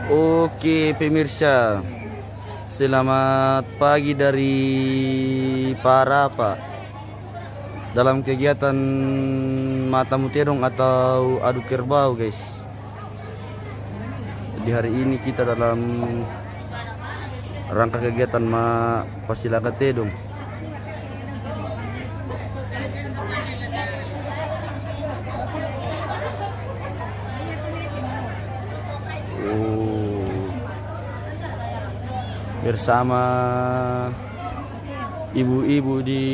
Oke pemirsa, selamat pagi dari Parapa dalam kegiatan Matamu Terong atau adu kerbau guys. Di hari ini kita dalam rangka kegiatan Pasilaka Tedong. Bersama ibu-ibu di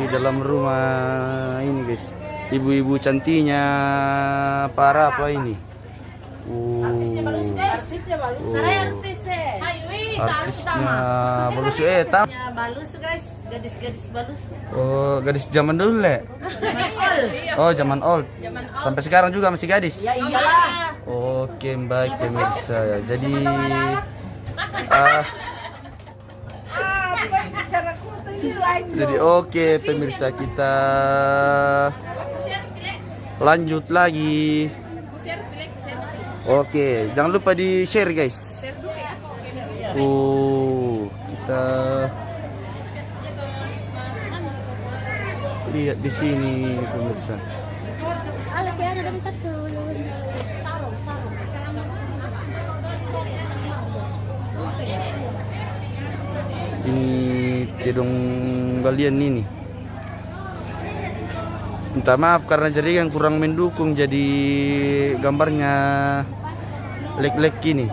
dalam rumah ini guys, ibu-ibu cantiknya Parapa ini. Artisnya balus balus guys, gadis-gadis balus. Oh, gadis zaman dulu le. Oh, zaman old. Sampai sekarang juga masih gadis. Ya iyalah. Oke, baik pemirsa. Jadi oke pemirsa, kita lanjut lagi. Oke, jangan lupa di share guys. Kita lihat di sini pemirsa. Ini Tedong Balian ini. Minta maaf karena jaringan kurang mendukung, jadi gambarnya lag-lag gini.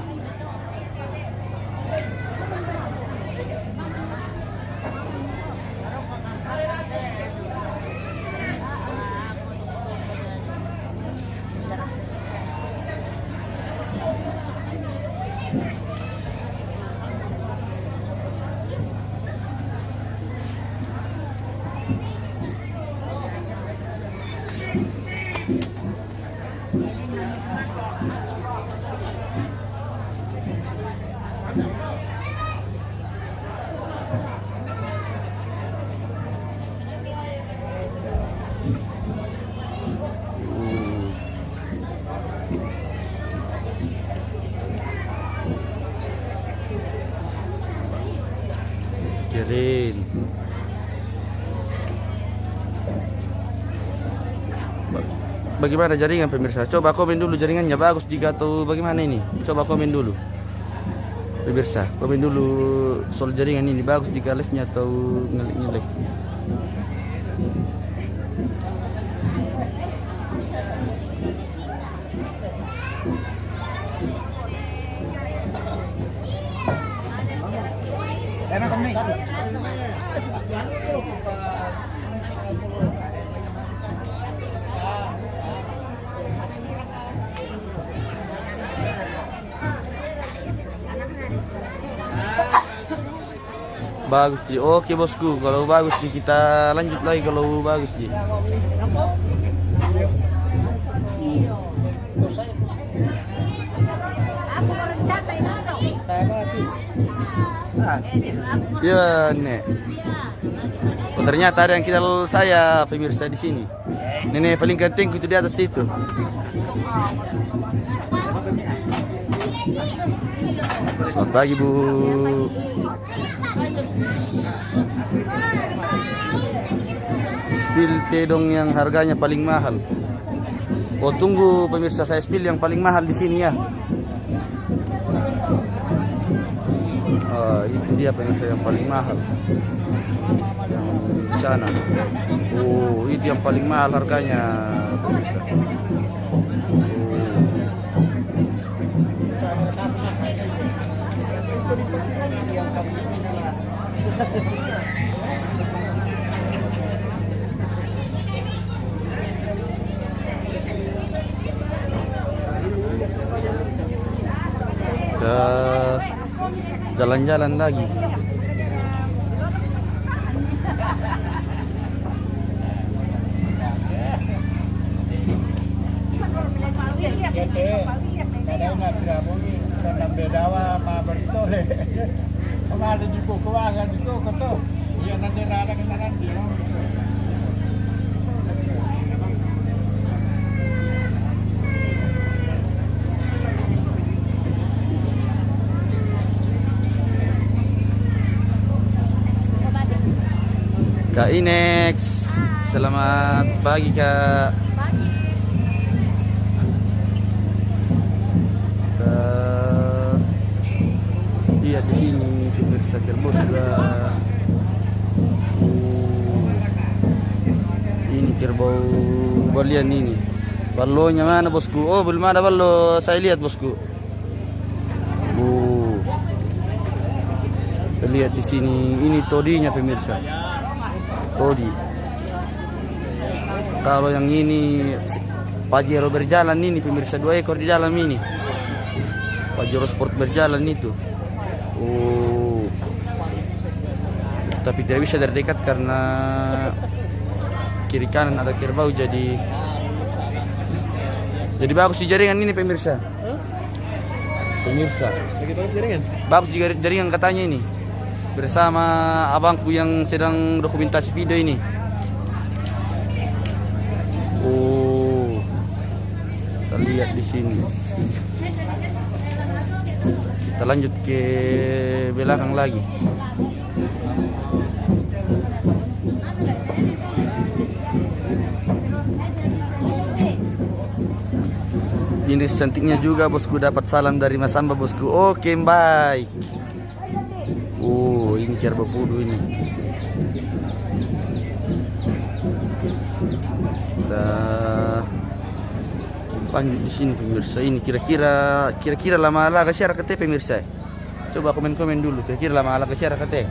Kirin. Bagaimana jaringan pemirsa? Coba komen dulu jaringannya bagus jika atau bagaimana ini? Coba komen dulu. Pemirsa, komen dulu soal jaringan ini bagus jika live-nya atau ngelik-ngelik. Bagus Ji, oke bosku, kalau bagus Ji kita lanjut lagi kalau bagus Ji. Iya nek. Oh, ternyata ada yang kenal saya pemirsa di sini. Nenek paling ganteng itu di atas itu. Selamat pagi Bu. Spill Tedong yang harganya paling mahal. Oh tunggu pemirsa, saya spill yang paling mahal di sini ya. Itu dia pemirsa yang paling mahal. Yang di sana. Oh itu yang paling mahal harganya pemirsa. Kita jalan-jalan lagi. Kak Inex, selamat pagi Kak. Lihat di sini pemirsa kerbau sudah. Ini kerbau balian ini. Ballonya mana bosku? Oh belum ada ballo. Saya lihat bosku. Kita lihat di sini. Ini todinya pemirsa. Todi. Kalau yang ini Pajero berjalan ini pemirsa, 2 ekor di dalam ini. Pajero Sport berjalan itu. Oh. Tapi tidak bisa terdekat karena kiri kanan ada kerbau jadi bagus di jaringan ini pemirsa. Pemirsa. Lagi bagus jaringan? Bagus juga jaringan katanya ini. Bersama abangku yang sedang dokumentasi video ini. Oh. Kita lihat di sini. Kita lanjut ke belakang lagi. Ini cantiknya juga bosku, dapat salam dari Mas Amba bosku. Oke baik. Oh ini kerbau pudu ini. Kita lanjut di sini pemirsa. Ini kira-kira lama ala kasih kate pemirsa. Coba komen-komen dulu. Kira-kira lama ala kasih kate.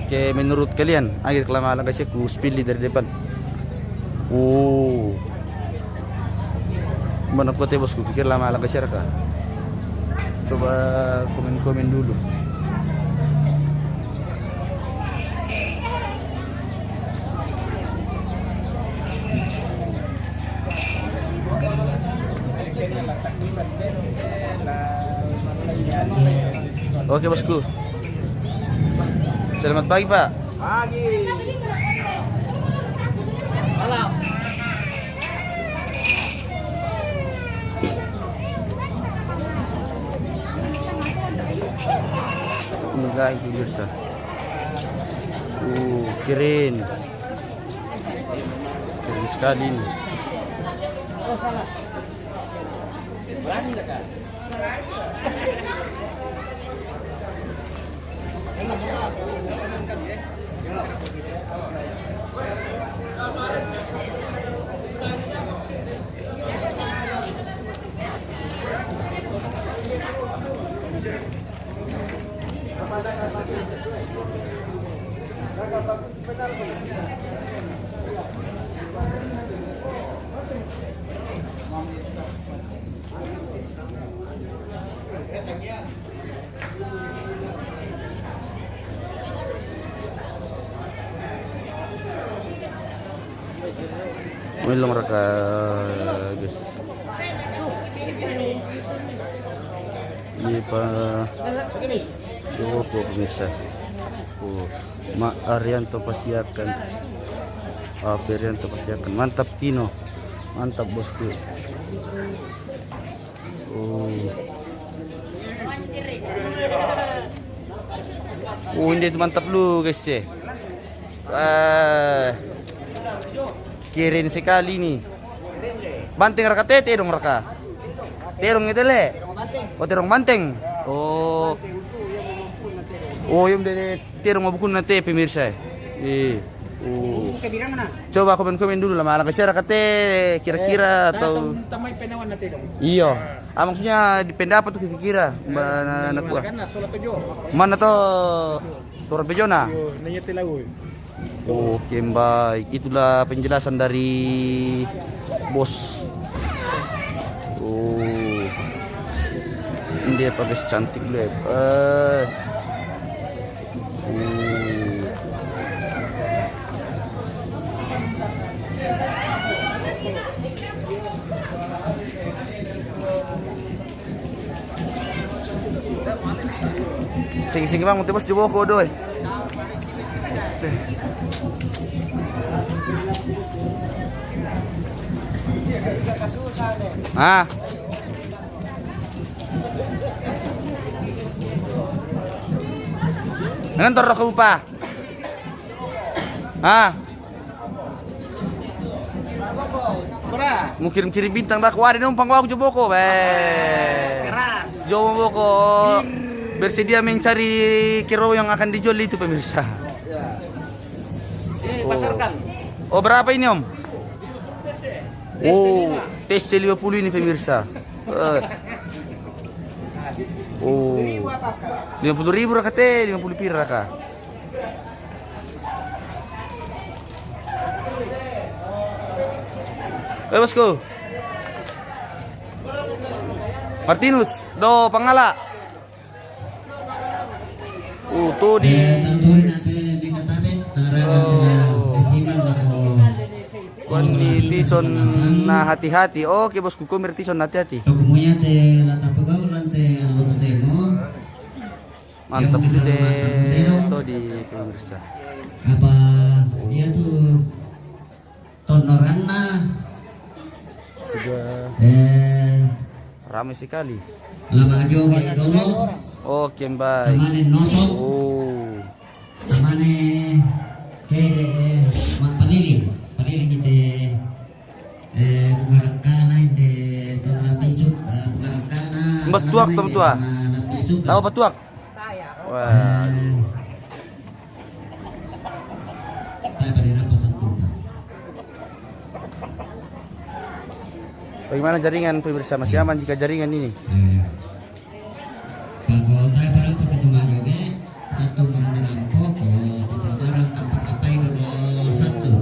Oke menurut kalian akhir lama ala kasih ku spill dari depan. Oh. Mana kote bosku, pikir lama ala kasih kah? Coba komen-komen dulu. Oke bosku. Selamat pagi Pak. Pagi. Malam. Ini guys pemirsa. Keren. Keren sekali ini. Oh salah. Berani enggak Kak? Melong raka guys. Ini Pak pemirsa. Mak Arianto Pasiakan. Ferianto Pasiakan. Mantap Kino. Mantap bosku. Ini itu mantap lu guys ya. Keren sekali nih. Banteng raka tete dong raka. Terong itu le. Oh terong banteng. Oh. Oh yung dari terong mabukun nanti pemirsa. Coba komen-komen dulu lah malah kasih raka teh kira-kira atau tamay penawan natin dong. Iya. Maksudnya di pendapat tuh kira-kira mana anak gua. Mana tuh turun pejona? Nanya tilawoy. Oke baik, itulah penjelasan dari bos. Ini dia pakai cantik loh. Sige bang, bos coba ko doy. Ah. Nantor ka pa. Ah, Berat. mau kirim-kirim bintang dah. Wah, ini numpang aku Joboko, Keras. Joboko bersedia mencari kero yang akan dijual itu pemirsa. Ya. Ini pasarkan. Oh, berapa ini Om? Oh, tes 50 ini pemirsa. Oh, 50.000 raka teh, 50 pira raka. Bosku. Martinus, do pangala. Tuh di Tanturin ate bikatabe taragan tila kesiman lako. Kundi tison na hati-hati. Oke bosku, kumir tison hati-hati. Dokumonya te latar pegaulan te lotu demo. Mantap Ya, sih mantap, tuh di pemirsa. Apa dia tuh tonoranna Sudah ramai sekali. lama joge dolo Oke, baik. tamane nosok Oh, tamane kede paliling kita bukaran kana inde tanah besok bukaran kana Batuak, tua. Tahu batuak? Wah, bagaimana jaringan pemirsa? Masih aman jika jaringan ini? Kalau tayo parang pagkatuman yoge, satu marana rampok, tasa barang tampak kapay no satu.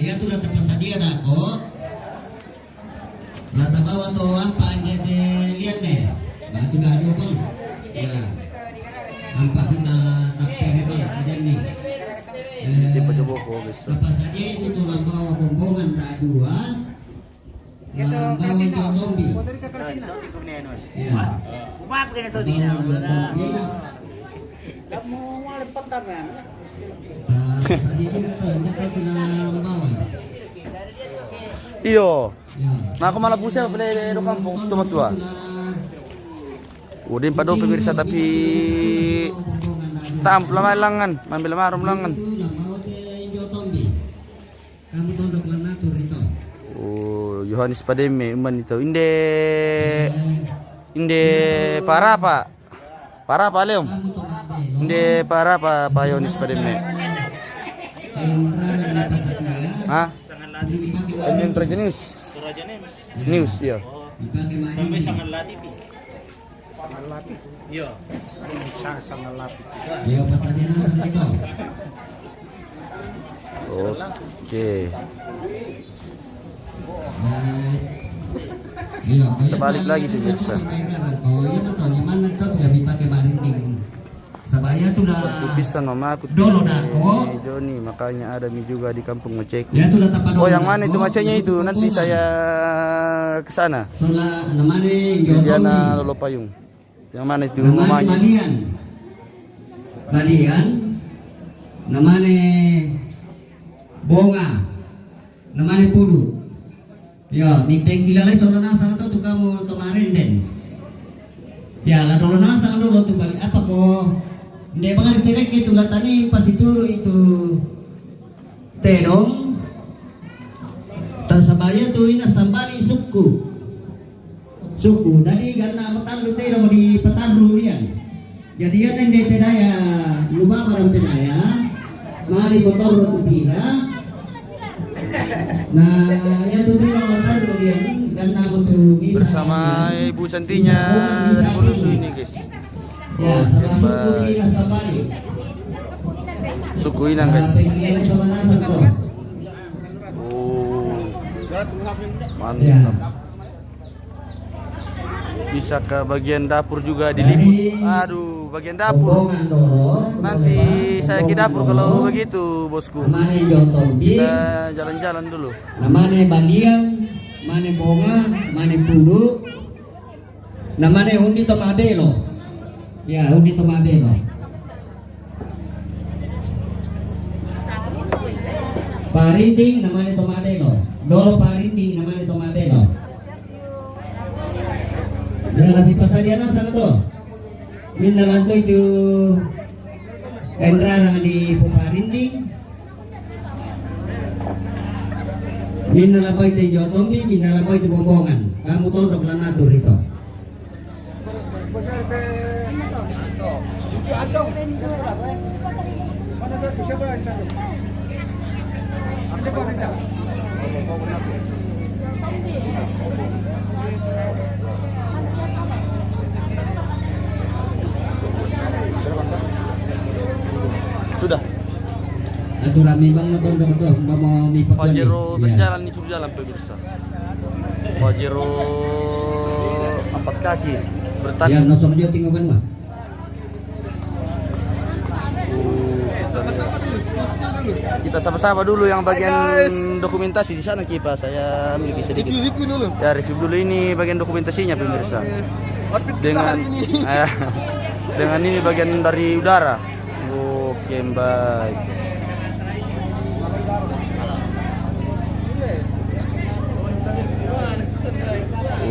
Ya tu lata pasadia na ako. Lata bawa to apa aja te lihat ne. Batu gado bang. Ya. Tampak kita tapere bang ada ni. Di Pajoboko, guys. Pasadia itu tu lambawa bombongan ta dua. Lambawa to tombi. Ya. Umap kena sa Lambawa to tombi. Kamu mau lepas tangan. Tadi juga tuh, dia tuh kena bawah. Iyo. Ya. Nah, aku malah pusing pada do kampung tuma tua. Udin pado pemirsa tapi tam lama langan, ambil marum langan. Itu lah mau teh Injo Tombi. Kamu tondok lanatur itu. Oh, Yohanes Pademe man itu. Inde para Pak. Para Pak Leom. Kamu tuh ade lo. Inde para Pak Yohanes Pademe. Kain rara di pasar dia. Hah? Ini dipakai Ini Raja News. News, iya. dipakai mari. Iya. Sangat lapis. Ya pasar dia nasab itu. Oke. Iya, Kita balik lagi pemirsa. Oh, iya betul. Gimana itu tidak dipakai marinding. Sabaya tuh dah. Pisang mama aku. Dolo dako. Joni, makanya ada mie juga di kampung Ngecek. Dia tuh datang pada. Oh, yang mana itu macetnya itu? Nanti saya ke sana. Sola namanya Diana Lolo Payung. Yang mana itu namanya rumahnya? Balian. Balian. Namanya Bonga. Namanya Pudu. Ya, mipeng gila lagi soalnya nasa atau tuh kamu kemarin den. Ya, lah dulu nasa dulu tuh balik apa kok? Dia bakal direk itu lah tadi pas itu terong. Tasabaya tuh ina sambali suku dari gana petandu terong di petandu lian. Jadi ya tende tedaya lupa barang tedaya. Mari motor rotu pira. Nah, ya tuh terong petandu lian gana untuk Bersama Ibu Santinya Revolusi ini, guys. ya, sama suku ini sambali. Suku Inang, guys. Pengen sama nasa kok. Oh, Ya. mantap. Bisa ke bagian dapur juga diliput. Aduh, bagian dapur. Rombongan dulu. Nanti saya ke dapur kalau begitu, bosku. Namanya Jotombi, Kita jalan-jalan dulu. namanya Balian, namanya Bonga, namanya Pudu, namanya Undi Tomabelo. Ya, Undi Tomabelo. Parinding namanya Tomabelo. Dolo Parinding namanya Tomabelo. Ya, lebih pasadian sana tuh. Minalanto itu Endrarang di Parinding. Minalaboy te Jotombi, minalaboy te Bombongan. Kamu tondok lang nato rito. Sudah. Ato rami bang na tondok ito, mau mi Pajero berjalan itu di dalam pemirsa. Pajero 4 kaki bertanding. Ya, nosok dia tinggal mah. Kita sama-sama dulu yang bagian dokumentasi di sana Kipa. Saya ambil sedikit. Review dulu. Ya review dulu ini bagian dokumentasinya pemirsa. Dengan dengan ini bagian dari udara. Oke baik.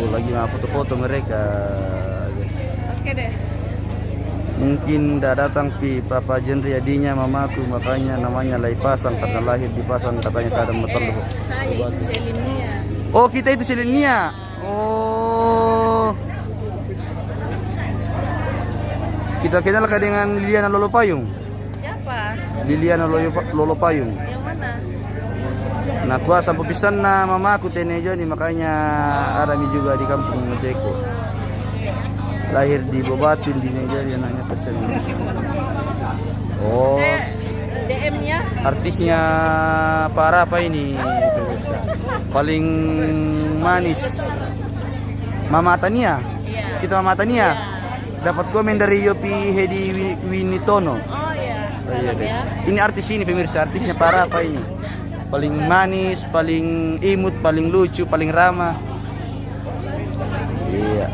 Lagi mah foto-foto mereka. Oke deh. Mungkin tidak datang pi Papa Jenri adinya mamaku makanya namanya Lai Pasang karena lahir di Pasang katanya saya ada motor loh. Saya itu Selinia. Oh kita itu Selinia. Oh kita kenal kah dengan Liliana Lolo Payung? Siapa? Liliana Lolo Payung. Yang mana? Nah kuasa pepisan na mamaku Tenejo nih makanya ada mi juga di kampung Mojeko. Lahir di Bobatin di Nigeria nanya pesen. Oh DM ya. artisnya para apa ini paling manis Mama Tania. Iya. Kita Mama Tania dapat komen dari Yopi Hedi Winitono. Oh iya. Oh, iya, Salam guys. ya. Ini artis ini pemirsa, artisnya para apa ini? Paling manis, paling imut, paling lucu, paling ramah. Iya.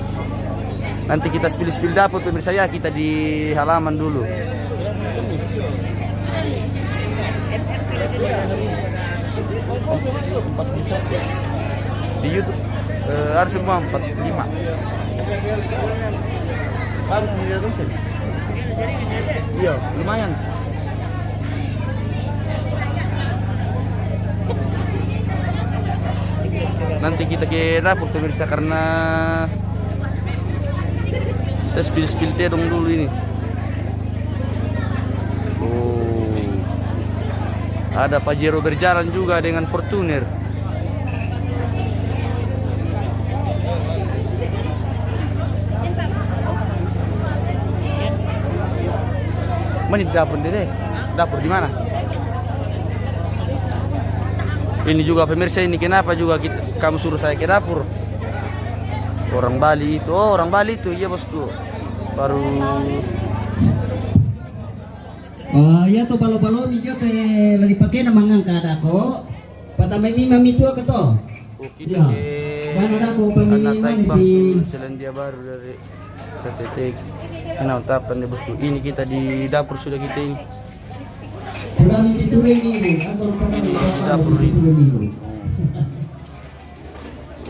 Nanti kita spill dapur pemirsa ya, kita di halaman dulu. Di YouTube harus semua 45. Harus dilihat sih. Iya, lumayan. Nanti kita ke dapur pemirsa karena kita spill dong dulu ini. Oh, ada Pajero berjalan juga dengan Fortuner. Mana di dapur deh? Dapur di mana? Ini juga pemirsa ini kenapa juga kamu suruh saya ke dapur? Orang Bali itu, oh orang Bali itu, iya bosku. Baru. Oh ya to balo-balo mi jo te lari pake na mangangka dako. Patamay mi mami tua kato. Oh, kita Ya. ke Mana dako pamimi Anak mana si Selandia Baru dari KTT. Kenal tapan nih bosku. Ini kita di dapur sudah kita ini. sudah mi piture minggu atau pernah mi Dapur ini. piture minggu.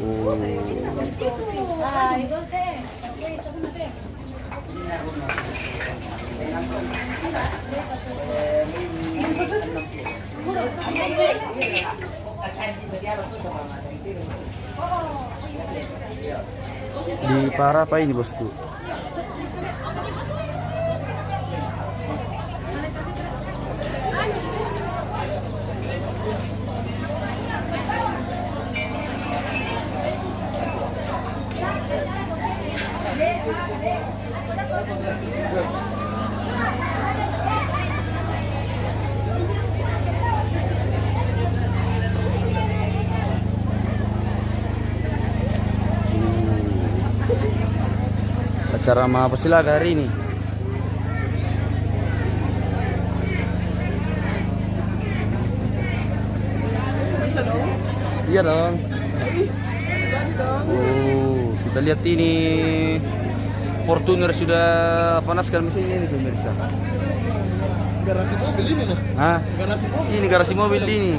Oh. Di para apa ini bosku? Acara sama apa sih lah hari ini? Iya dong. Oh, kita lihat ini Fortuner sudah panaskan mesinnya ini pemirsa. Garasi mobil ini loh. Hah? Garasi mobil. Ini garasi mobil ini,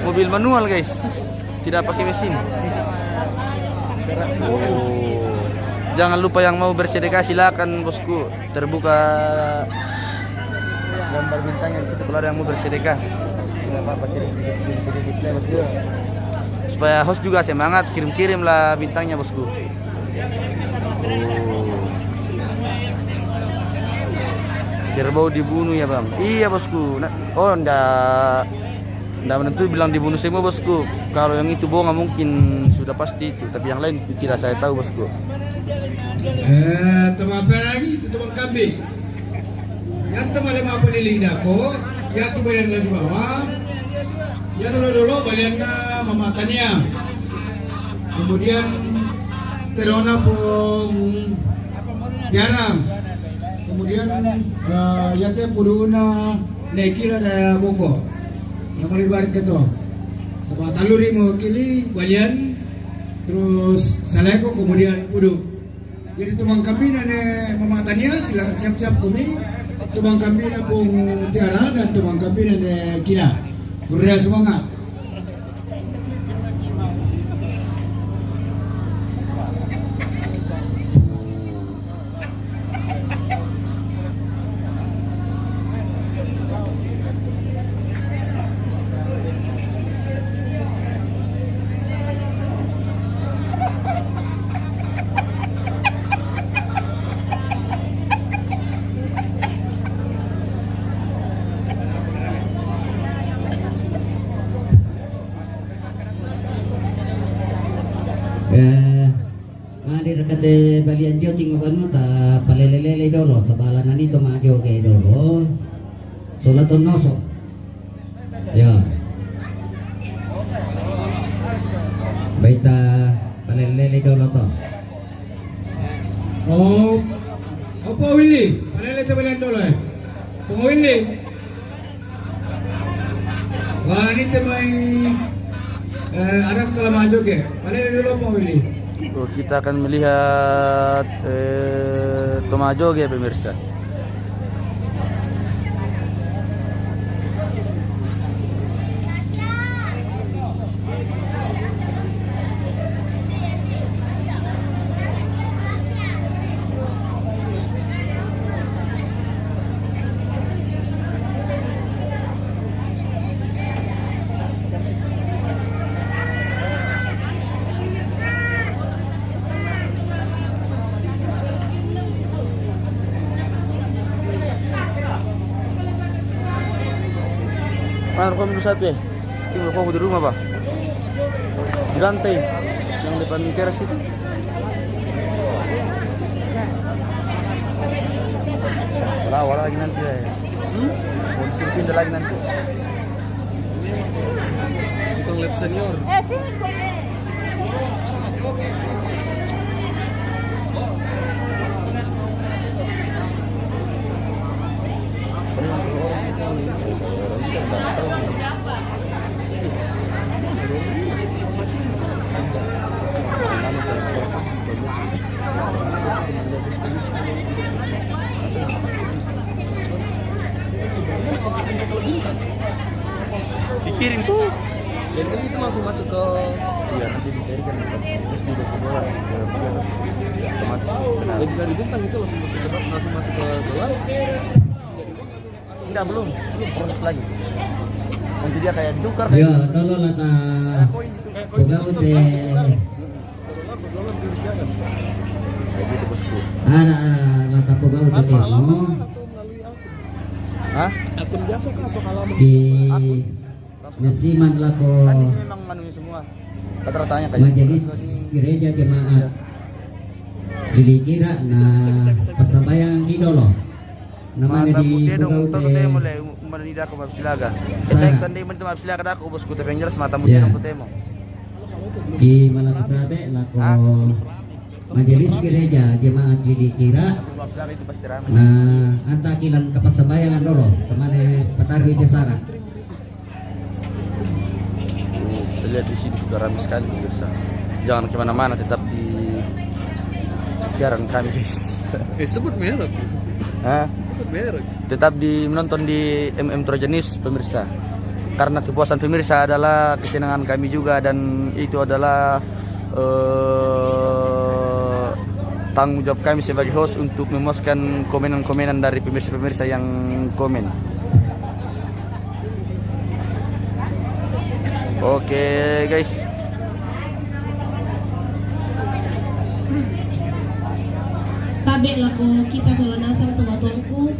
mobil manual guys, tidak pakai mesin. Garasi mobil. Oh, jangan lupa yang mau bersedekah silakan bosku, terbuka gambar bintangnya di situ kalau ada yang mau bersedekah. nggak apa-apa, kirim sedikit lah bosku. Supaya host juga semangat, kirim-kirim lah bintangnya bosku. Kerbau dibunuh ya bang? Iya bosku. Oh ndak menentu bilang dibunuh semua bosku. Kalau yang itu bohong mungkin sudah pasti itu, tapi yang lain tidak saya tahu bosku. Teman apa lagi? Teman kambing. Yang teman 50 lidah ko, yang tu balian di bawah. Yang dulu balian na mamatanya. Kemudian terona pun jarang. Kemudian yang tu puruna nekila ada boko. Yang melibat ke tu. Sebab taluri mewakili balian. Terus saleko kemudian puduk. Jadi tumang kambing na mamatanya silakan siap-siap kami. Tumang kambing na pong tiara dan tumang kambing na kina. Kurya semangat. Mari rekate balian jo tingo banu ta palelelele dolo sabalanan itu majo ke dolo solaton noso ya baita palelelele dolo to Oh, apa Willy? Palele sa balian dolo eh. Kung Willy. Wala nito may aras kalamajo ke. Palele dolo po Willy. Oh, kita akan melihat Tomajoge pemirsa. Mana rokok minum satu ya? Ini rokok di rumah pak. Ganti yang depan teras itu. Awal lagi nanti ya. Mau disuruh pindah lagi nanti. Tukang lab senior. Dikirim tuh. Dan kan itu langsung masuk ke Iya nanti dicarikan terus di dokumen otomatis. bagi dari bintang itu langsung masuk ke gelar. Enggak belum proses lagi. Nanti dia kayak ditukar ya dolo lata pegawai te kayak gitu bosku. ada lata pegawai te temo Hah? Akun biasa kah atau halaman? di Nasiman lako Kan di sini memang manunya semua. Rata-ratanya kayak majelis gereja jemaat Dilikira na pasabayang kidolo namanya di pegawai mulai manida ko mapsilaga. Sara. Tek tandi man mapsilaga dako bosku te penjelas mata mo Yeah. ko temo. di Malakutabe lako majelis gereja jemaat Dilikira Mapsilaga itu pasti ramai. na antakilan kapasabayangan dolo temane patarwi jasara Lihat di sini sudah ramai sekali pemirsa. Jangan kemana-mana, tetap di siaran kami guys. Sebut merek. Hah? Sebut merek. Tetap menonton di Trojan News pemirsa. Karena kepuasan pemirsa adalah kesenangan kami juga dan itu adalah tanggung jawab kami sebagai host untuk memuaskan komenan-komenan dari pemirsa-pemirsa yang komen. Oke guys. Tabe lako kita solonasang tumatuanku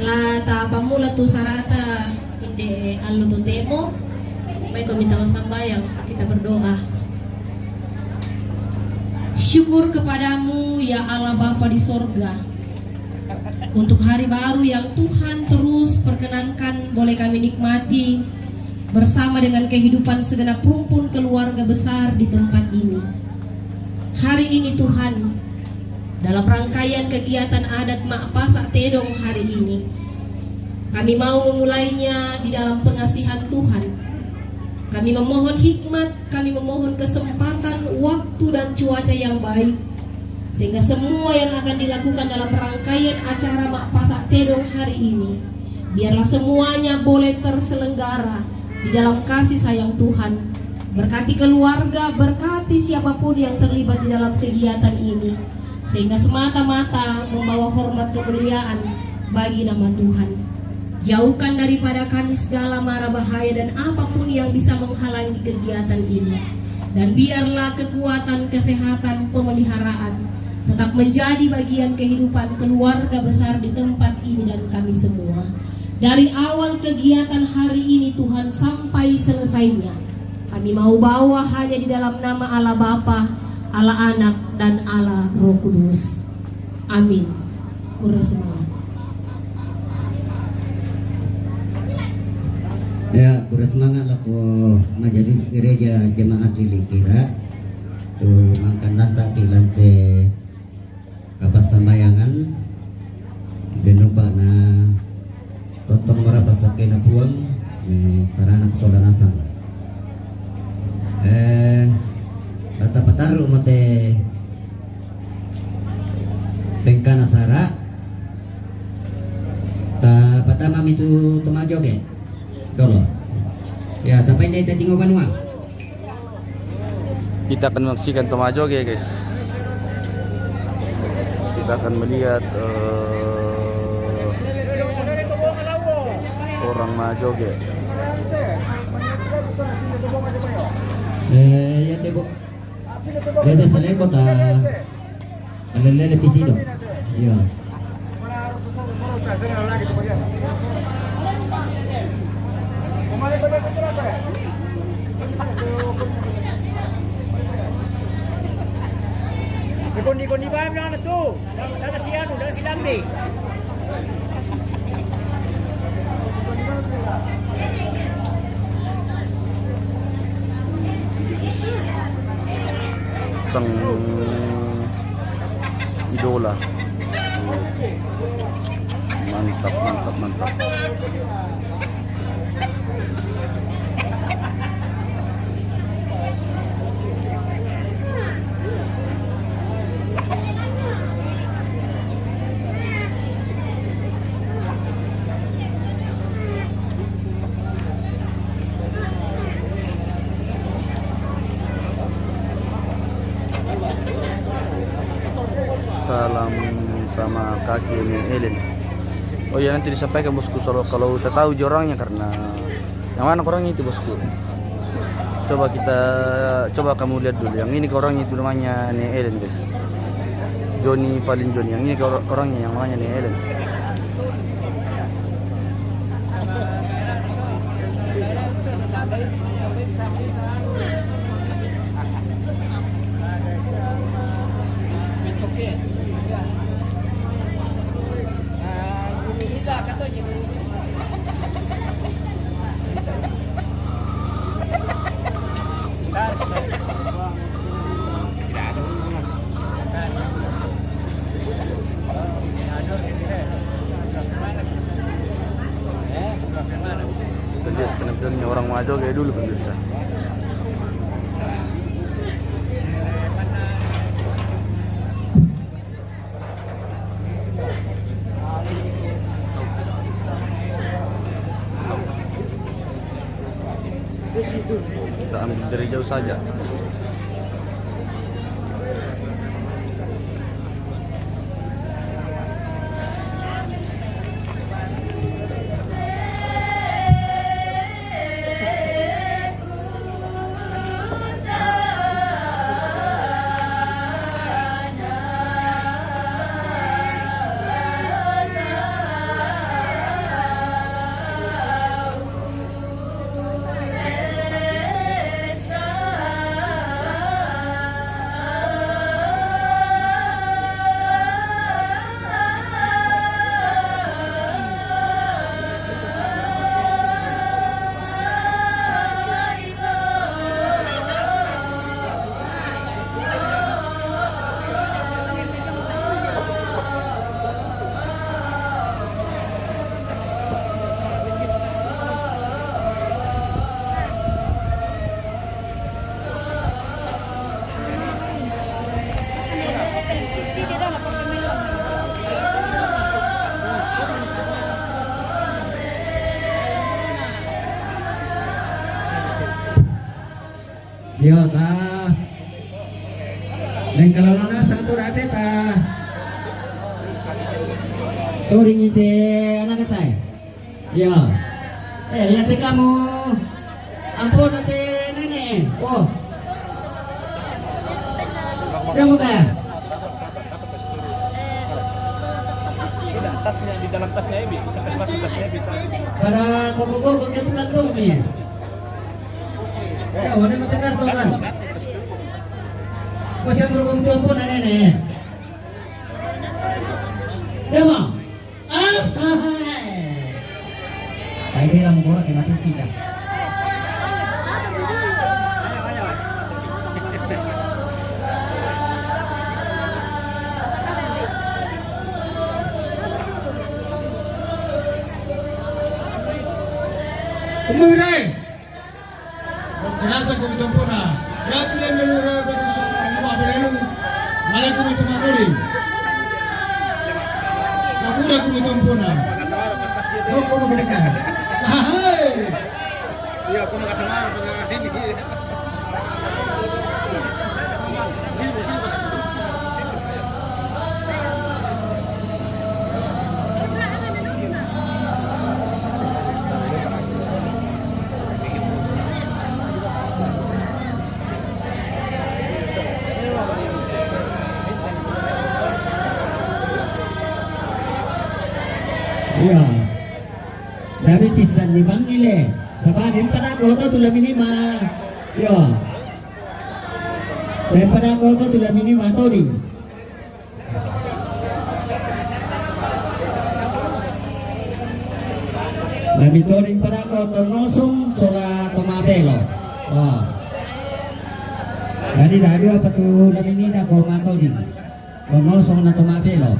la ta pamula tu sarata inde allo tu temo may ko minta sambayang kita berdoa. Syukur kepadamu ya Allah Bapa di sorga untuk hari baru yang Tuhan terus perkenankan boleh kami nikmati bersama dengan kehidupan segenap rumpun keluarga besar di tempat ini. Hari ini Tuhan, dalam rangkaian kegiatan adat Mak Pasak Tedong hari ini, kami mau memulainya di dalam pengasihan Tuhan. Kami memohon hikmat, kami memohon kesempatan, waktu dan cuaca yang baik, sehingga semua yang akan dilakukan dalam rangkaian acara Mak Pasak Tedong hari ini, biarlah semuanya boleh terselenggara di dalam kasih sayang Tuhan. Berkati keluarga, berkati siapapun yang terlibat di dalam kegiatan ini, sehingga semata-mata membawa hormat kemuliaan bagi nama Tuhan. Jauhkan daripada kami segala mara bahaya dan apapun yang bisa menghalangi kegiatan ini. Dan biarlah kekuatan, kesehatan, pemeliharaan tetap menjadi bagian kehidupan keluarga besar di tempat ini dan kami semua. Dari awal kegiatan hari ini Tuhan sampai selesainya, kami mau bawa hanya di dalam nama Allah Bapa, Allah Anak, dan Allah Roh Kudus. Amin. Kurang semangat. Ya, kurang semangat lah ko majelis gereja jemaat Ilikira. Tu makan nata di lantai kapas sambayangan. Benupa na totong merapa sakena puang taranak solanasang. Bata pataru mate tengkana sara ta patama mitu tumajoge dolo ya tapi ini tadi ngoban uang Kita akan menyaksikan Tomajoge guys. Kita akan melihat orang Majoge. Ya tebo. Lihat sale kota. Alele pisido. Iya. Kondi ba na to? Dala si ano, dala si Lambi. Sang idola. Mantap, mantap, mantap. Salam sama kaki Ellen. Oh ya, nanti disampaikan bosku kalau saya tahu orangnya, karena yang mana orangnya itu bosku. Coba kamu lihat dulu. Yang ini orangnya itu namanya Ellen guys. Johnny paling Johnny. Yang ini orangnya yang namanya Ellen. Kita lihat penampilannya orang Majoge dulu pemirsa. Kita ambil dari jauh saja. Yo ta. Dan kalau lona satu rate ta. Turing ite anak katai. Yo. Lihat kamu. Ampun ate nenek. Oh. Kamu kah? Tasnya di dalam tasnya Ebi, bisa kasih masuk tasnya Ebi. Pada koko-koko itu kantong nih. Ya, udah mati karton kan. Masih berhukum tumpun nenek. Ya mau. Kayak bilang murah kayak mati tidak. Umuray! Jenazah kami tempuna. Ya tidak melura nama berelu. Malah kami temakuri. Kabura kami tempuna. Oh, kamu berikan. Hai. Iya, aku mau kasih mana ini. Iya. Dari pisan di bang nile. Sabahin pada kota tulah minima. Iya. Daripada kota tulah minima todi. Nabi toding pada kota nosong sola tomabelo. Oh. Jadi dah dua patu lah minina ko matodi. Nosong na tomabelo.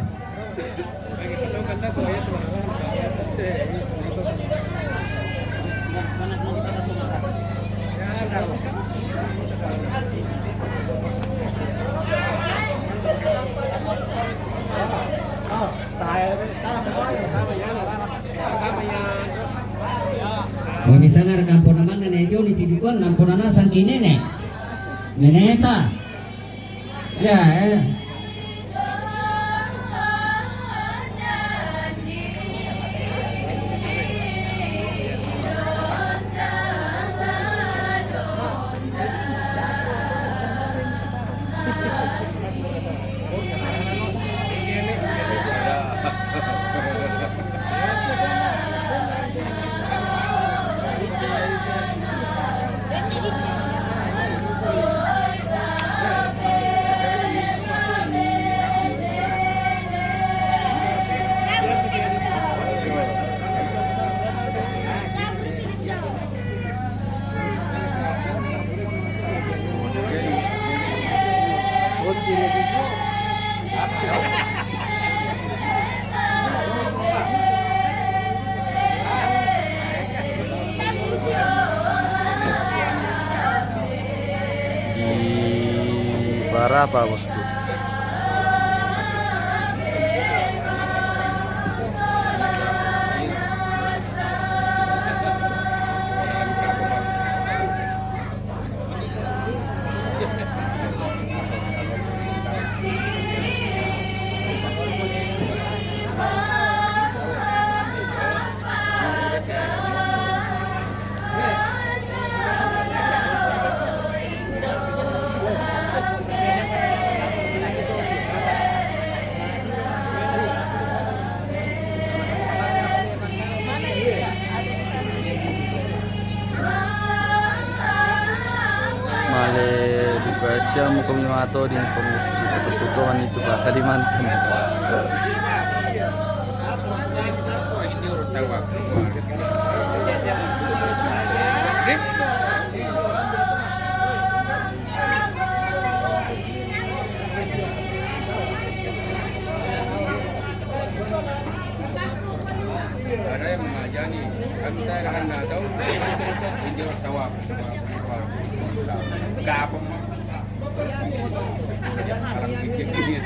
Oh, misalnya kampung naman nenek jo ni tidikon nampun na sangki nenek. Nenek ta. Ya. Berapa bosku? Siya kami mato din kung pasukuan itu Pak Kalimantan. Ada yang mengajani, kami saya kan nggak tahu, ini tawab, gabung. Alam pikir ini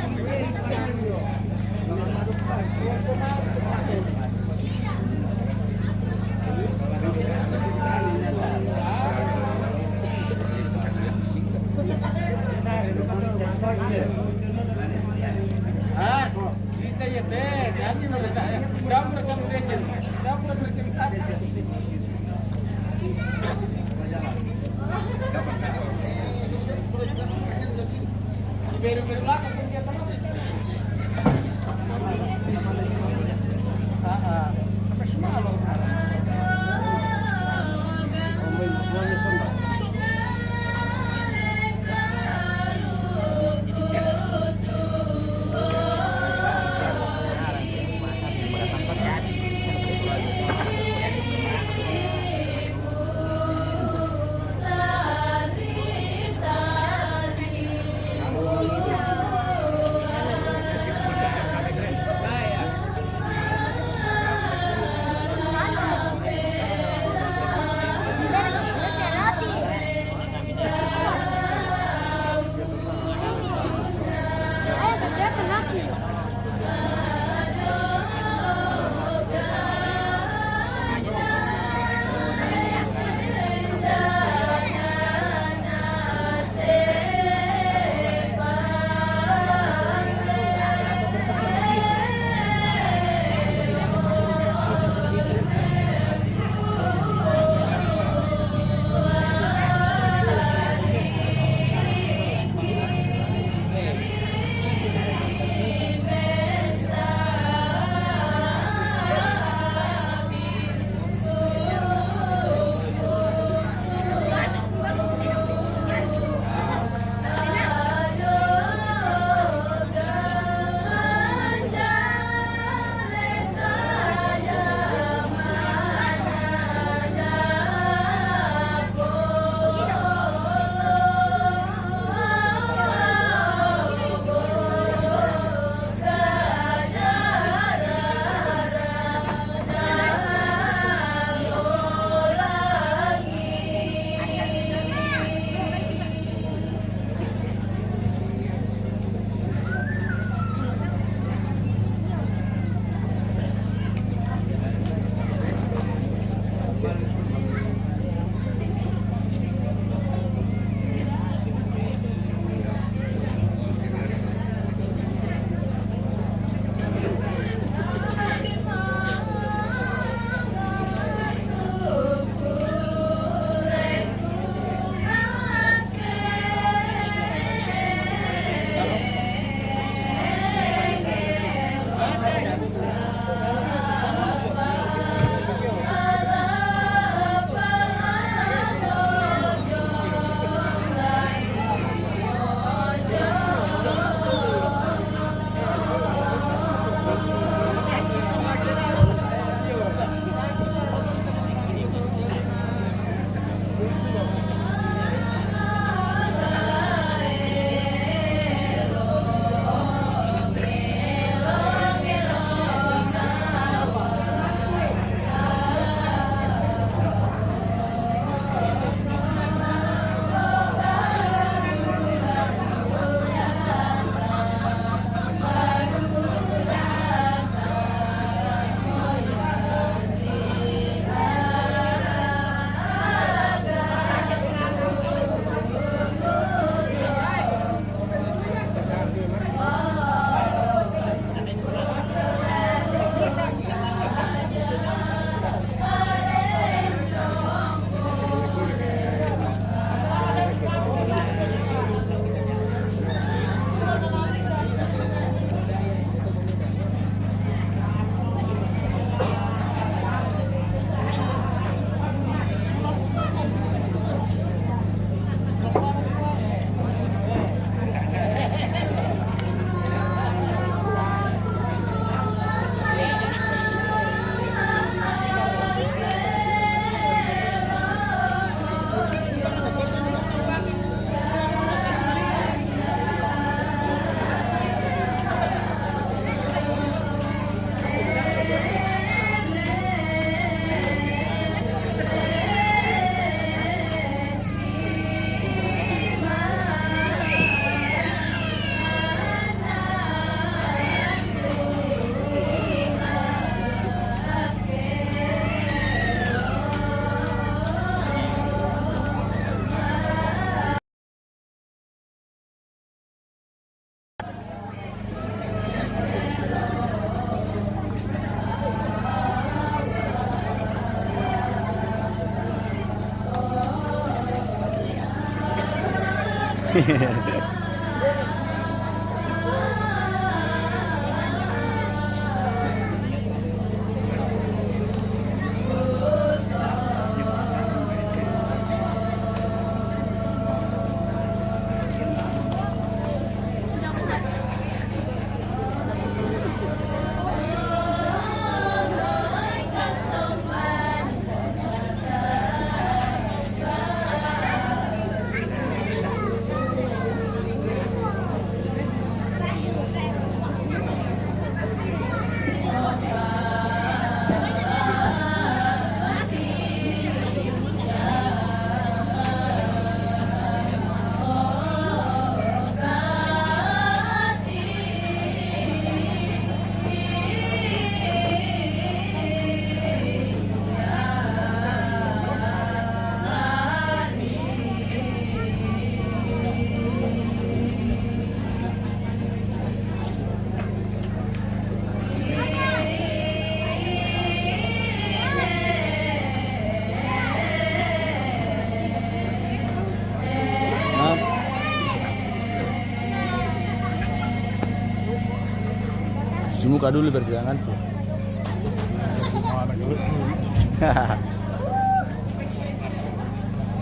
Cuci muka dulu biar tidak ngantuk.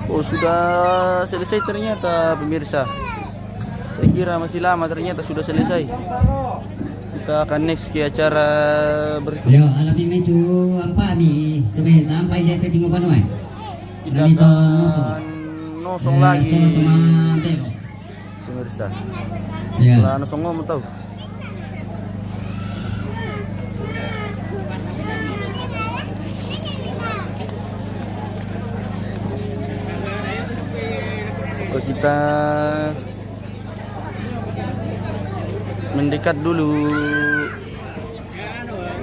Oh, sudah selesai ternyata pemirsa. Saya kira masih lama, ternyata sudah selesai. Kita akan next ke acara Yo, alam ini mecu apa nih? Temen sampai dia ke Jingo Panuai. Kita akan nosong lagi pemirsa. Ya. Setelah nosong ngomong tahu. Kita mendekat dulu.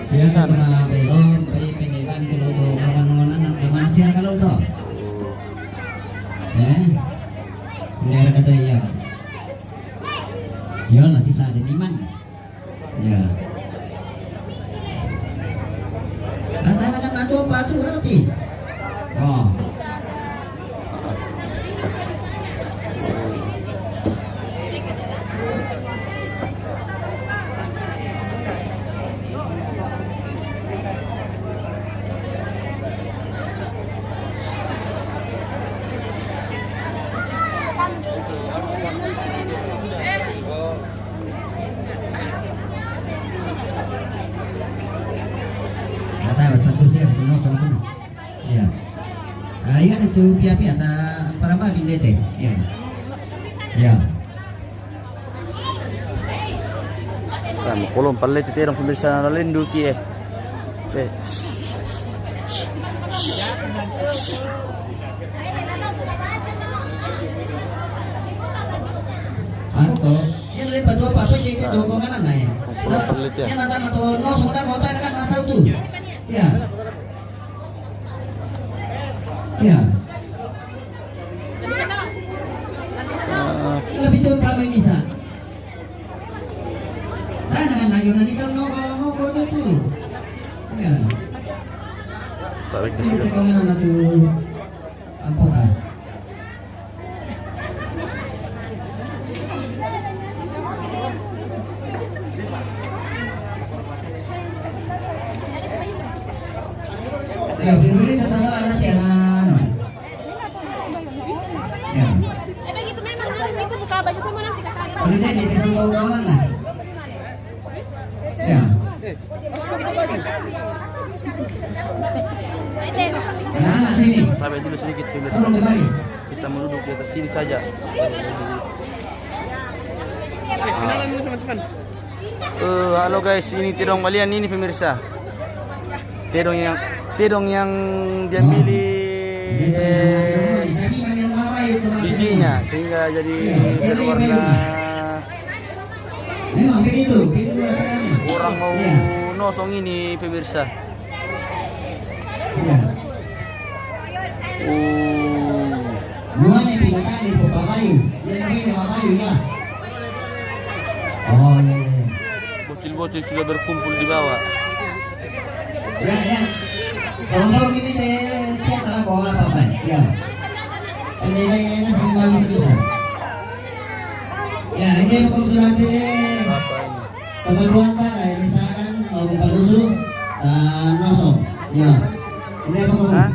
Siapa kena belum, bayi pendekan kalau tu kawan-kawan kemana siapa kalau tu? Negara kata iya. Iya lah sisa ada iman. Ya. Katakan aku apa tu nanti? Oh. Ingat itu pihak-pihak para babin dete. Ya. Ya. Sekarang kolom palet itu orang pemirsa lalendu ki Ano to? Yan lepas tu apa sih itu dogongan na eh. Yan nata mato no sudah kota kan asal tu. Ya. Ya. Lebih cepat kami bisa. Nah, dengan ayunan itu nongko itu. Ya. tarik di Ini sini. kami nak tu apa kan? Ya, dulu kita salah anak jalan. Ya. Begitu memang harus itu buka baju semua nanti kakak. Ini dia di sebelah kanan lah. Ya. Nah, sini. Sampai dulu sedikit pemirsa. Turun kembali. Kita menuduk di atas sini saja. Kenalan dulu sama teman. Halo guys, ini terong kalian ini pemirsa. Terong yang dia pilih bijinya sehingga jadi berwarna. Memang begitu. Orang mau nosong ini pemirsa. Ya. Buahnya tiga kali buka kayu. Dia lagi buka kayu ya. Oh iya. Bocil-bocil sudah berkumpul di bawah. Ya ya. Kalau ini saya salah bawa apa-apa. Ya. Ini sama juga. Ini hukum curhati Apa ini? kebetulan kan misalkan mau berlusu dan nosong. Ya. Ini apa hukum? Hah?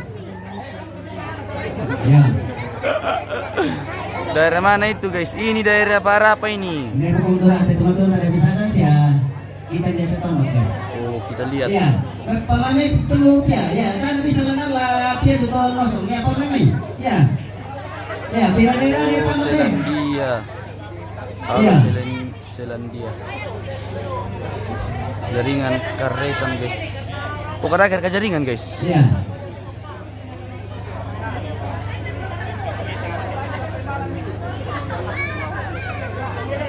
Ya. Daerah mana itu guys? Ini daerah para apa ini? Ini hukum curhati teman-teman dari misalkan ya kita jadi tonok ya. Oh, kita lihat. Ya. Pamannya itu ya kan bisa lah dia itu nosong. Ya apa namanya? Ya. Ya, tira-tira dia tamat deh. Selandia. Oh, Iya. Selandia. Jaringan Karesan guys. Oh, karakter ke jaringan guys. Iya.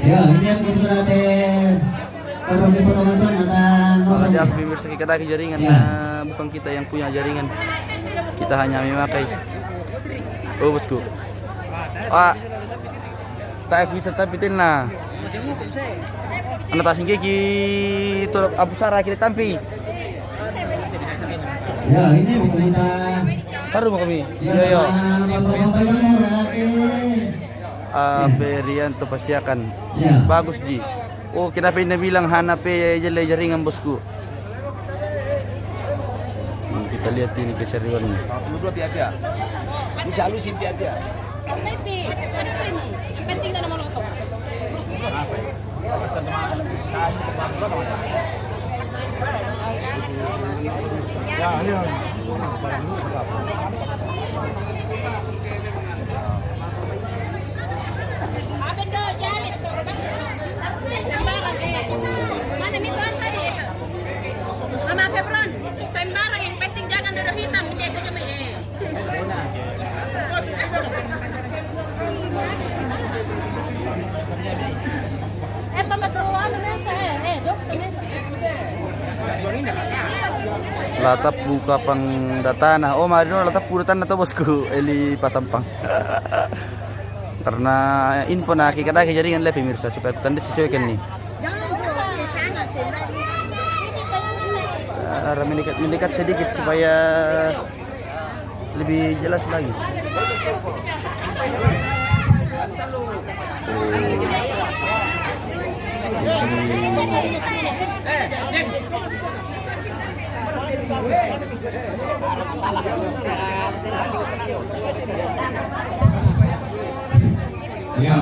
Ya, ini yang berarti kalau di teman-teman akan Kalau nosong di ya. aku pemirsa kita ada jaringan, Iya. nah, bukan kita yang punya jaringan. Kita hanya memakai. Oh, bosku. Ah, tak bisa tapi lah. Anak tasing kiki itu Abu Sarah kita tampi. Ya, ini kita Taruh mau kami. ya Yo yo. bapak-bapak yang murah Berianto Pasiakan. Ya. Bagus Ji. Oh, kenapa ini bilang Hana pe jelai jaringan bosku. Kita lihat ini keseruannya. 42 pihak-pihak. Bisa halusin pihak-pihak. Maybe, ano pa yun? Ang penting na naman ito. Abin do, jamis to. Sembarang eh. Mana mituan tadi itu? Mama Febron, sembarang yang penting jangan duduk hitam, menjaganya may eh. Latap buka pang datana. Oh, marino latap pulutan na to bosku. Eli pasampang. Karena info na kikada jaringan lah pemirsa supaya tanda sesuaikan nih. Mendekat sedikit supaya lebih jelas lagi. Ya,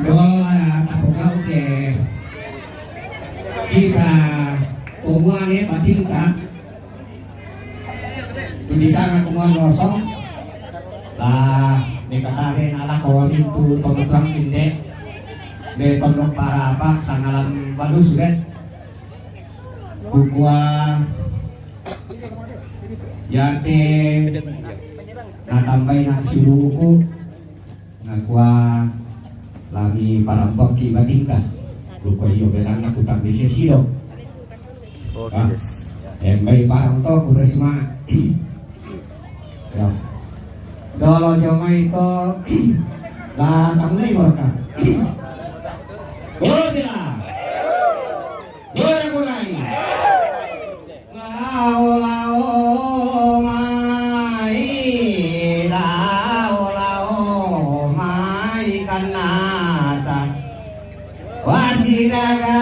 Dola tapukau ke kita kumuan ya patingkat tulisan kumuan kosong lah dikatakan ala kawamin tu tombang indek de tondok para apa sangalam balu sudah kukua yate natambay na siluko nagwa lagi parambak ki batingkas kukua iyo belang na kutang disesido Oke. embay parang to kuresma ya dolo jamay to la tamlay morka Bodila Borai Lao lao mai lao mai kanata wasiraga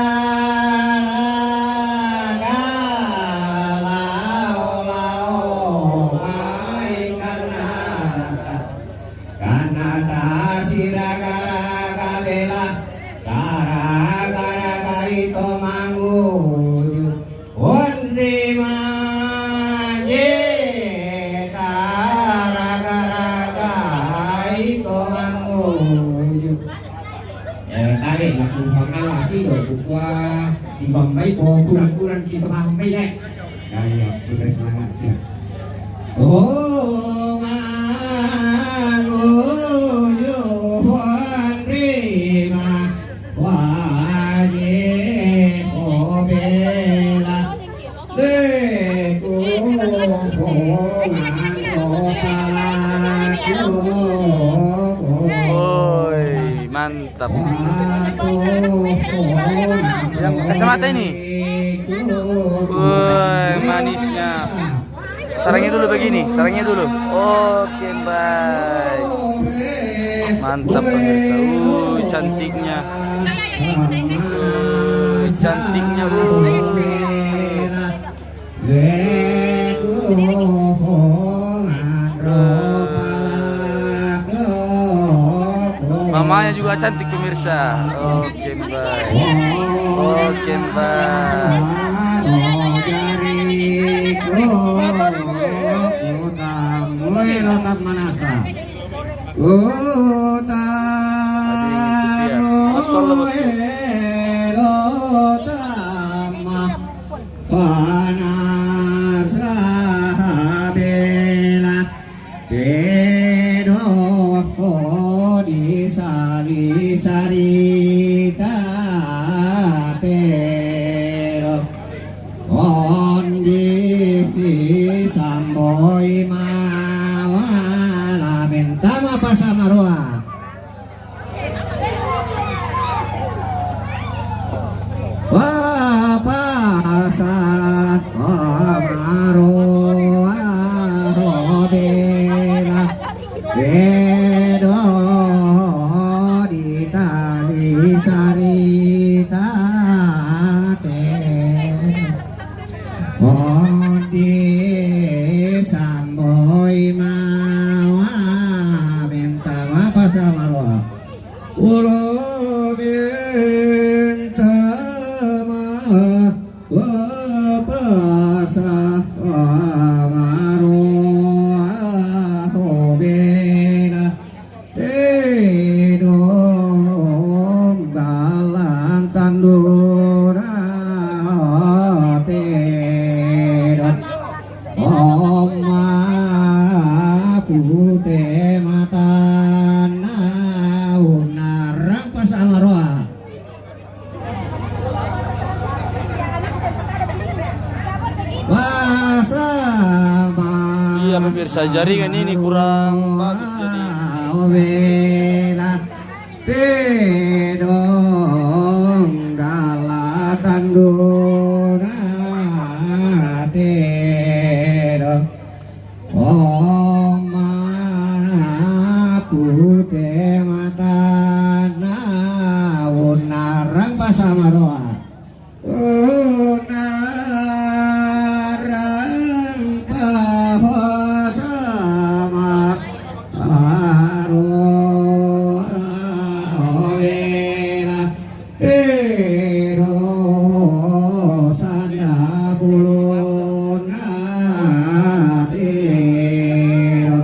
Ibang may po kurang-kurang kita mamay na. Kaya sudah semangat ya. Oh manguyo rima waje obela leku Oi, mantap. Yang kacamata ini. Woi, manisnya. Sarangnya dulu begini, sarangnya dulu. Oke, baik. Mantap pemirsa. Cantiknya. Cantiknya. Mamanya juga cantik pemirsa. Oke mbak. Oke mbak. Samboi mawala bentama pasamarua. Wapasa marua robela bedo ditali sarita te. Samboi mawa bentama pasamarua ulo bentama wapasa marua hobena tedom dalam tandura tedom putih mata narang pasamarua. Wasama. Iya pemirsa, jaringan ini kurang bagus jadi. Bela tedong galatan duna tedong putih mata narang pasamarua. Narang pasamarua bela tero sanda buluna tero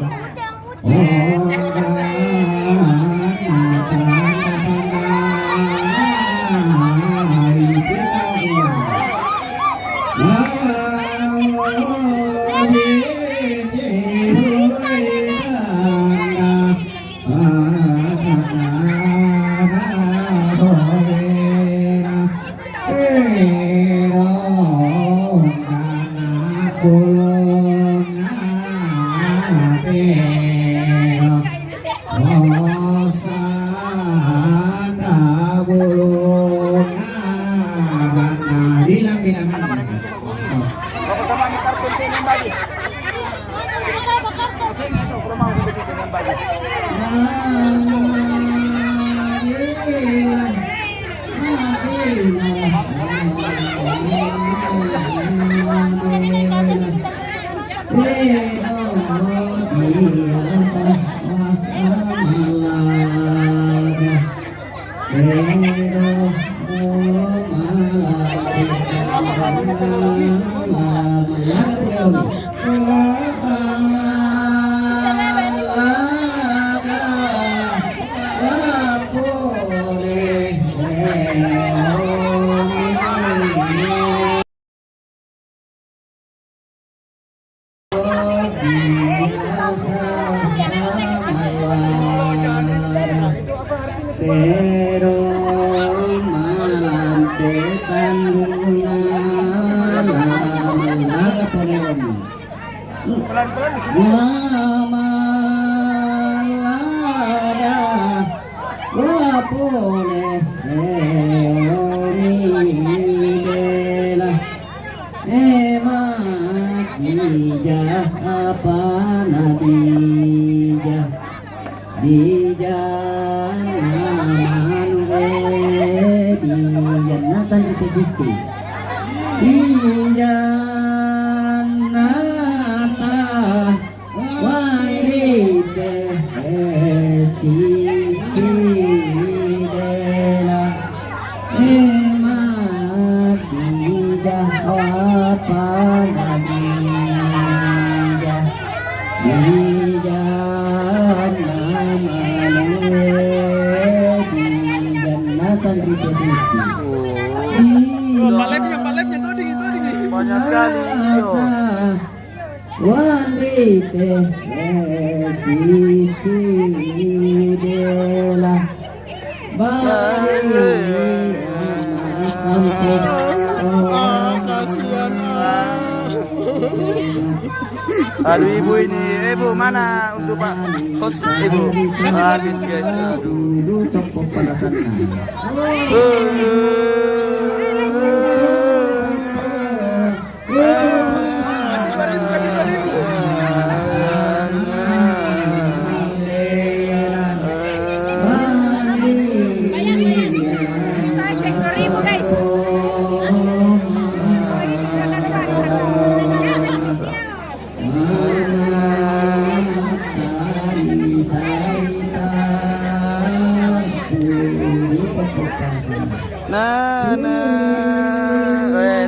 Pero malam tetan Mama lada wapole leonidela emak dijah apa nabijah dijah fi jannatan ripetisti fi jannatan wa ripetisti dela emak bidah apa nabija bidah nama di jannatan ripetisti Palepnya tuh dingin. Banyak sekali. Yo. Wanrite dela bari sampai Kasihan. Aduh ibu ini, ibu mana untuk Pak host ibu? Habis guys. Aduh. dulu toko pada sana. guys.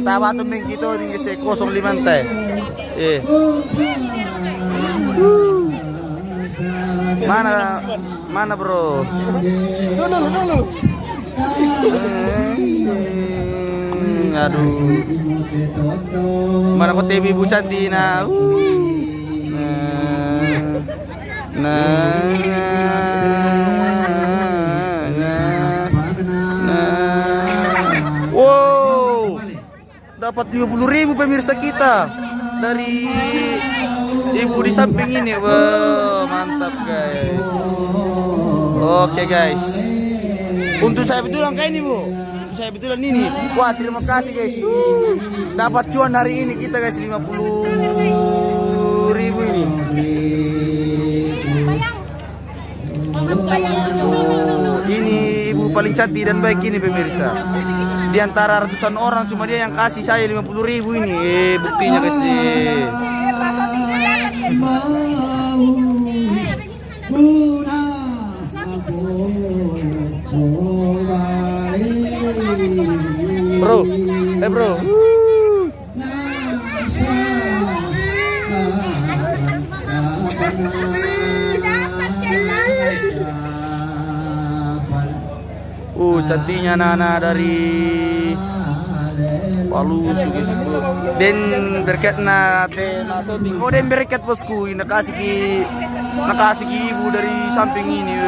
Tawa tuming gitu tinggi se 05 teh. Mana bro? Aduh. Mana kok TV Bu Cantina? Wow, dapat 50.000 pemirsa kita dari ibu di samping ini. Wow, mantap guys. Oke guys, untuk saya betulan kayak ini Bu, untuk saya betulan ini. Wah, terima kasih guys. Dapat cuan hari ini kita guys 50.000 ini. Ini ibu paling cantik dan baik ini pemirsa. Di antara ratusan orang cuma dia yang kasih saya 50.000 ini. Buktinya guys nih. Bro, bro. Cantiknya Nana dari Palu guys. Den berkat na te masoting. Oh, den berkat bosku. Nakasih ki ibu dari samping ini.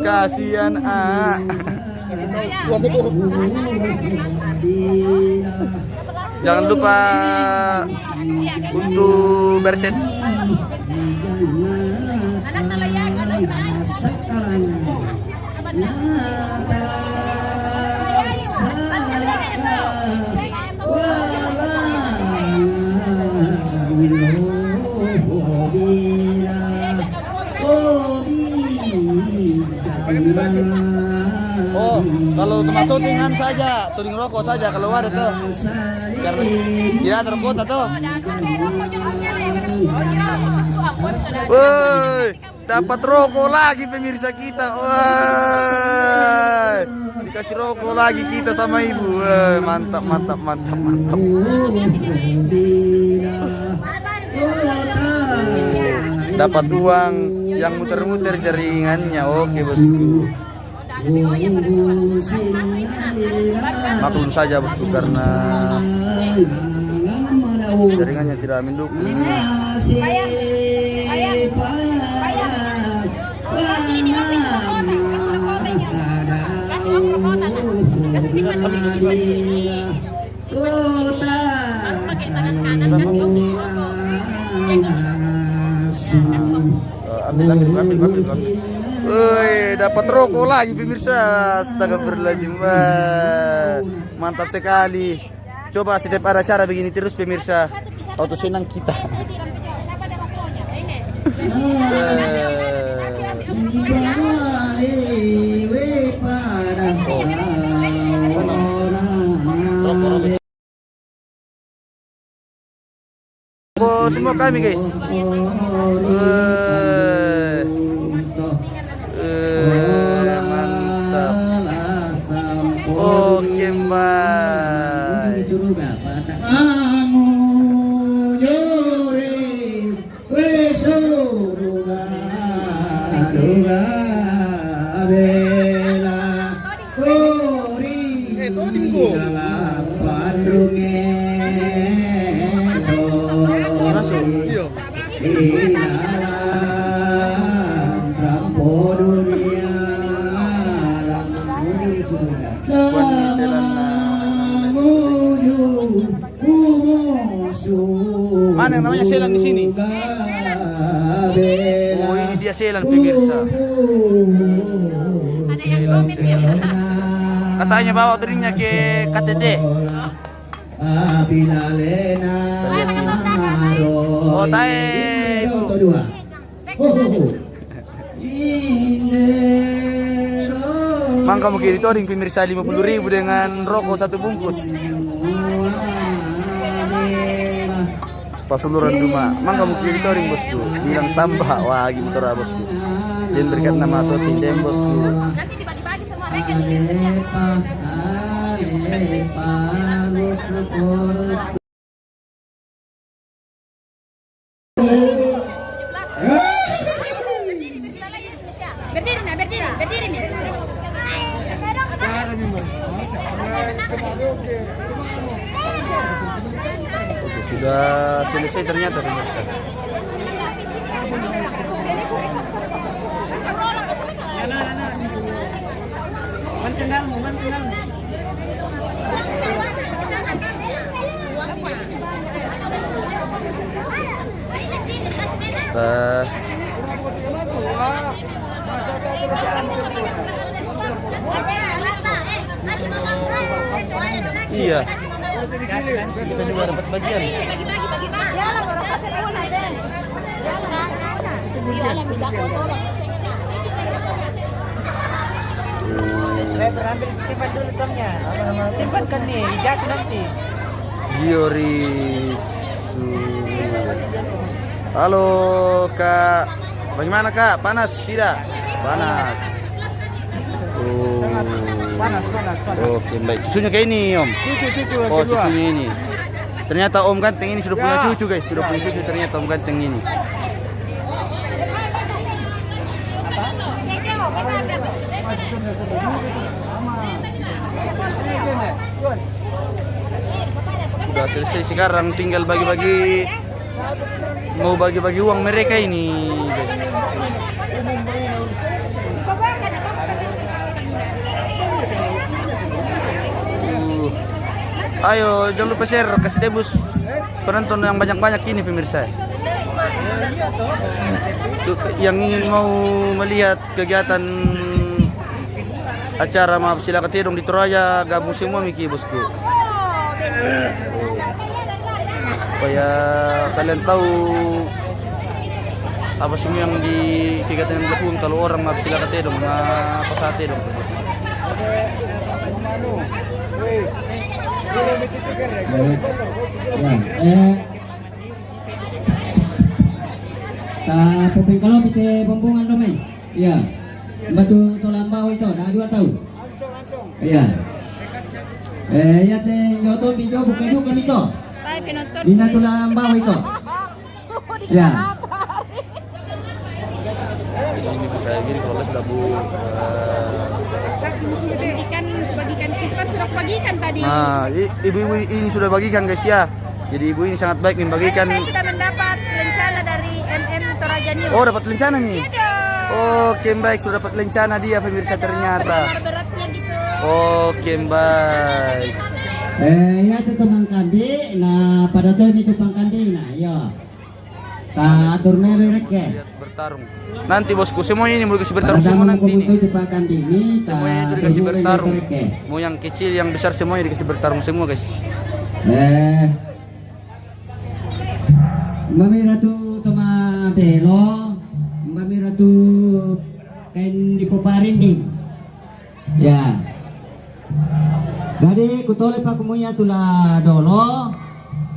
Kasihan Jangan lupa untuk berset. Oh, kalau tempat syutingan saja, touring rokok saja kalau ada tuh. Karena tidak ada rokok tuh. Woi, dapat rokok lagi pemirsa kita. Woi, dikasih rokok lagi kita sama ibu. Woi, mantap. Dapat uang yang muter-muter jaringannya. Oke bosku. Maklum saja bosku karena jaringannya tidak mendukung. kota Pakai tangan kanan Mas Yogi. Ambil. Woi, dapat rokok lagi pemirsa. Astagfirullahaladzim. Mantap sekali. Coba setiap ada acara begini terus pemirsa. Auto senang kita. Siapa ada rokonya? Ini. Oh, semua kami guys. Mantap. Oke mbak. Mana yang namanya Selan di sini? Oh, ini dia Selan pemirsa. Ada yang komen ya. Katanya bawa dirinya ke KTT. Oh, tae. Mangka mau kiri touring pemirsa 50.000 dengan rokok 1 bungkus. Pasuluran rumah. Mangka mau kiri touring bosku. Bilang tambah wah motor bosku. Dan berkat nama Sotin dem bosku. Nanti dibagi-bagi semua mereka. Berdiri nih. Sudah selesai ternyata pemirsa. Iya. Kita juga dapat bagian. Ambil simpan dulu tomnya. Simpankan nih, jatuh nanti. Gioris. Halo Kak. Bagaimana Kak? Panas tidak? Panas. Oh. Panas. Oke, baik. Cucunya kayak ini, Om. Cucu. Oh, cucunya ini. Ternyata Om Ganteng ini sudah punya cucu, guys. Sudah punya cucu ternyata Om Ganteng ini. Sudah selesai sekarang, tinggal bagi-bagi. Mau bagi-bagi uang mereka ini, guys. Ayo jangan lupa share, kasih tebus penonton yang banyak-banyak ini pemirsa. Yang ingin mau melihat kegiatan acara maaf silakan tidong di Toraja, gabung semua Miki bosku. Supaya kalian tahu apa semua yang di kegiatan yang dilakukan kalau orang maaf silakan tidong apa saat tidong. Tapi kalau kita pembuangan ramai, ya, batu tolambau itu, dah 2 tahun. Iya. Ya teh nyoto video buka juga itu. Bina tolambau itu. Ya. Ini kayak gini kalau sudah bu. Bagikan itu kan sudah bagikan tadi. Nah, ibu-ibu ini sudah bagikan guys ya. Jadi ibu ini sangat baik membagikan. Saya sudah mendapat lencana dari MM Toraja News. Oh, dapat lencana nih. Iya dong. Oke, baik sudah dapat lencana dia pemirsa ternyata. Beratnya gitu. Oh, Oke, baik. Ya itu teman kambing, nah pada tuh itu pang kambing, nah yo, tak atur merek ya. Lihat bertarung. Nanti bosku, semuanya ini mau dikasih Pada bertarung semua dalam nanti ini. itu pang kambing ini, Semuanya itu tak dikasih atur bertarung. merek ya. Mau yang kecil, yang besar semuanya dikasih bertarung semua guys. Mbak Mira tuh teman belo, Mbak Mira tuh kain dipoparin nih, ya. Jadi kutole pak kumuya tula dolo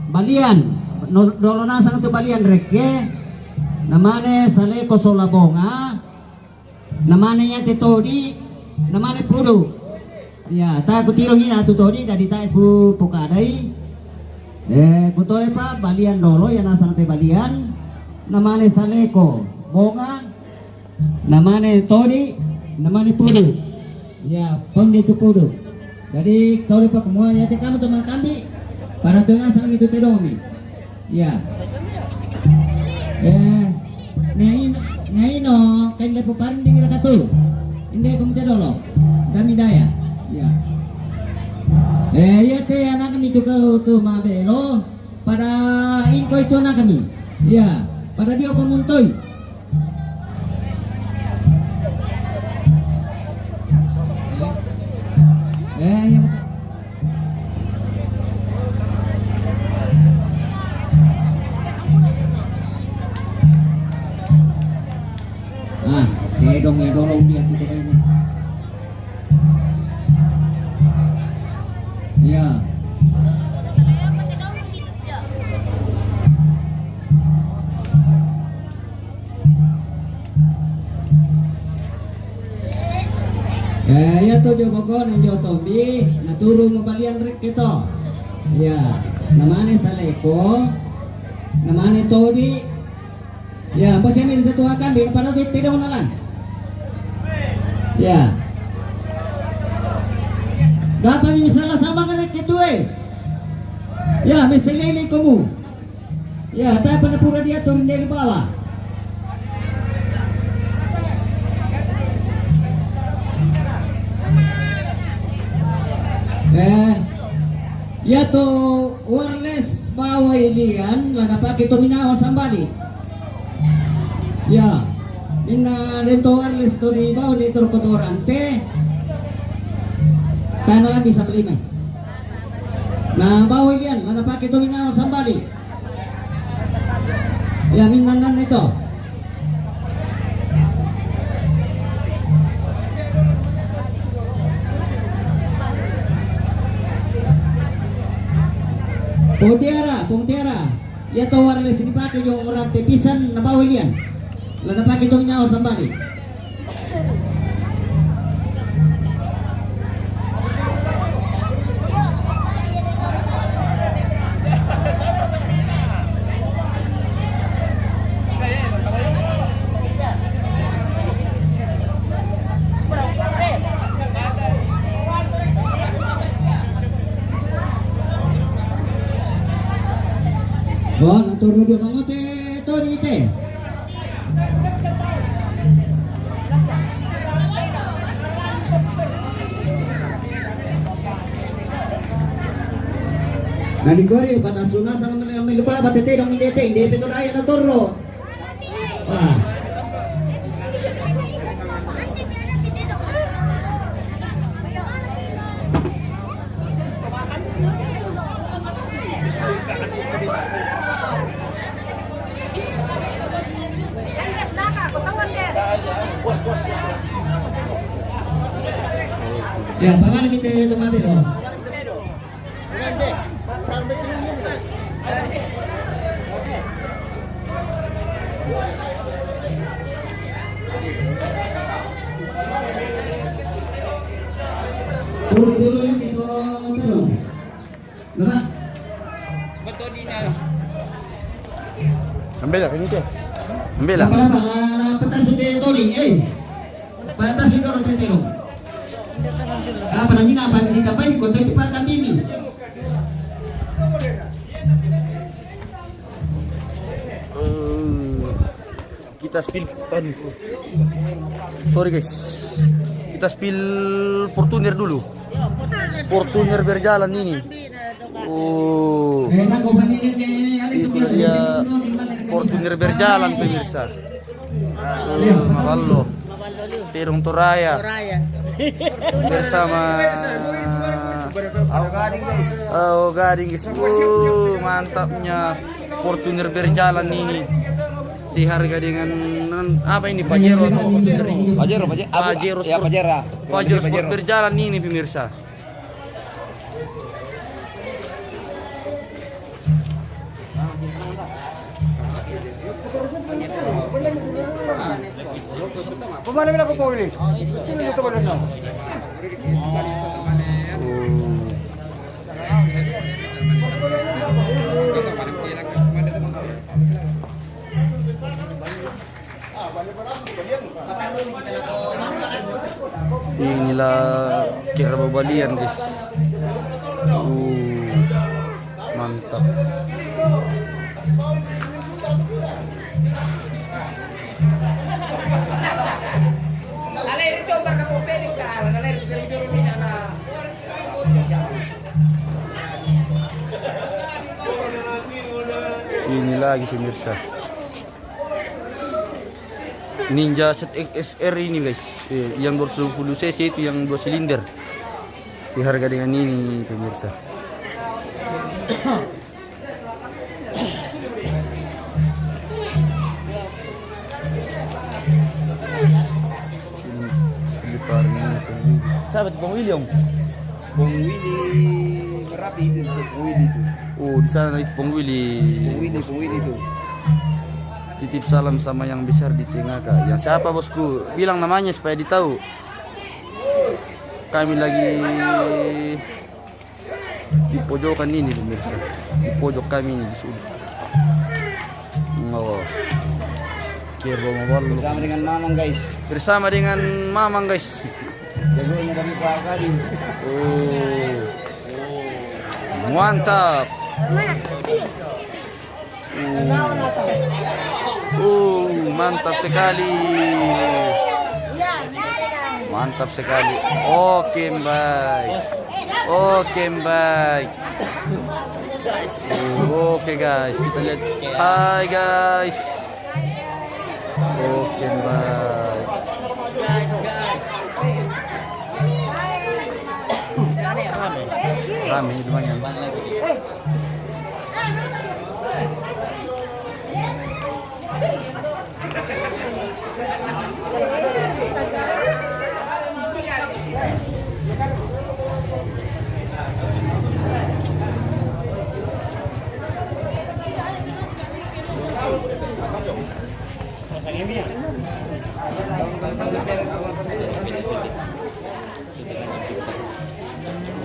balian dolo na sang tu balian reke namane sale kosola bonga namane ya tetodi namane pudu ya ta kutiro hina tu todi dari ta pu pokadai kutole pak balian dolo ya na sang te balian namane saleko bonga namane todi namane pudu ya pondi tu pudu. Jadi kau lupa semuanya kamu teman kami para tengah sang itu tedomi. Ya. Ngai no kain lepo parin di kira katu. Inde kamu tedolo. Kami daya. Ya. Ya te anak kami itu kau tu mabelo pada info itu anak kami. Ya. Pada dia pemuntoi. Yang dong ya dolong dia kita ini. Ya. Ya to jo pokon jo tombi naturu mabalian rek keto. Ya, namane saleko. Namane todi. Ya, apa sih ini dituakan di pada tidak menalan. Ya. Dapat misalnya sama kan rek keto Ya, misalnya ini kamu. Ya, tapi pada pura dia turun dari bawah. Ya to wireless bawa ilian lana pakai to minawa sambali. Ya, mina rento wireless to di bawa di turkotorante. Tanah lagi sa lima. Nah bawa ilian lana pakai to minawa sambali. Ya minanan itu. Pungtiara, ya to wireless dipakai yung orang tepisan na bawal yan. Lana pakai to minyawa sambali. Naturo dia bangote to dite. Naligori batasuna sa mga lupa batete dong indete inde pito daya naturo. Wah. Ya, paman minta lemari loh. Dulu yang itu terus. Berapa? Ambil lah ini tu. Ambil lah. Berapa? Petas sudah toli, Petas sudah orang terus. Apa lagi apa di kapan di kota itu Pak Kambini. Kita spill. Sorry guys. Kita spill Fortuner dulu. Fortuner berjalan ini. Oh, itu dia Fortuner berjalan pemirsa. Maballo, Terong Toraya bersama Gading guys. Mantapnya Fortuner berjalan ini. Si harga dengan apa ini Pajero atau Fortuner ini? Pajero Sport berjalan ini pemirsa. Pemana bila ko ini? Ini ito ba na? Inilah kira babalian guys. Mantap. Ini lagi pemirsa. Ninja ZX-R ini guys, yang 220 cc itu yang 2 silinder. Di harga dengan ini pemirsa. Sahabat Bang William. Bung Willy Merapi itu, Bung Willy itu. Oh, di sana itu Bang Willy. Bung Willy itu. Titip salam sama yang besar di tengah kak. Yang siapa bosku? Bilang namanya supaya ditahu. Kami lagi di pojokan ini pemirsa. Di pojok kami ini di sini. Oh. Kirbo Maballo. Bersama dengan Mamang guys. Bersama dengan Mamang guys. Jagonya dari Pak Gading. Oh. Mantap. Mantap sekali. Mantap sekali. Oke, baik. Oke, baik. Oke, guys. Kita lihat. Hai, guys. Oke, baik. Rame lumayan.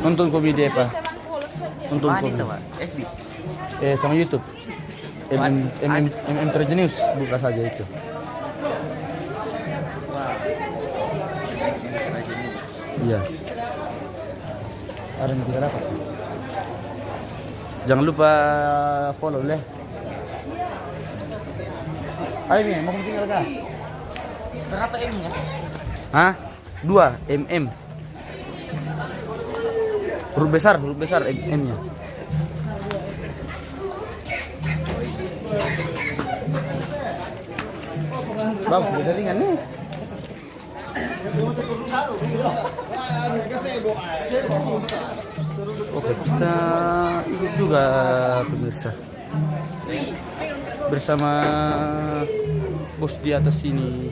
Nonton komedi apa? Nonton komedi. FB. Sama YouTube. MM Trade News buka saja itu. Iya. Ada yang kita dapat. Jangan lupa follow leh. Ayo nih, mau tinggal kah? Berapa M-nya? Hah? 2 mm. Huruf besar M-nya. Bang, beda ringan nih. Oke, kita ikut juga pemirsa. Bersama bos di atas sini.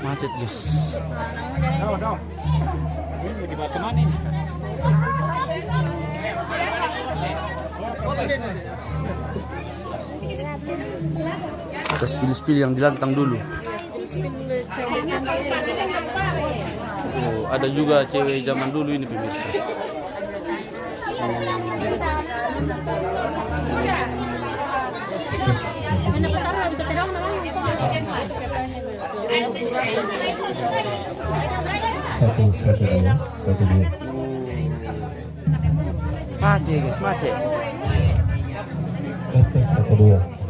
Macet guys. Kita spill yang dilantang dulu. Oh, ada juga cewek zaman dulu ini pemirsa. Satu dua. Macet guys, macet. Tes 1 2.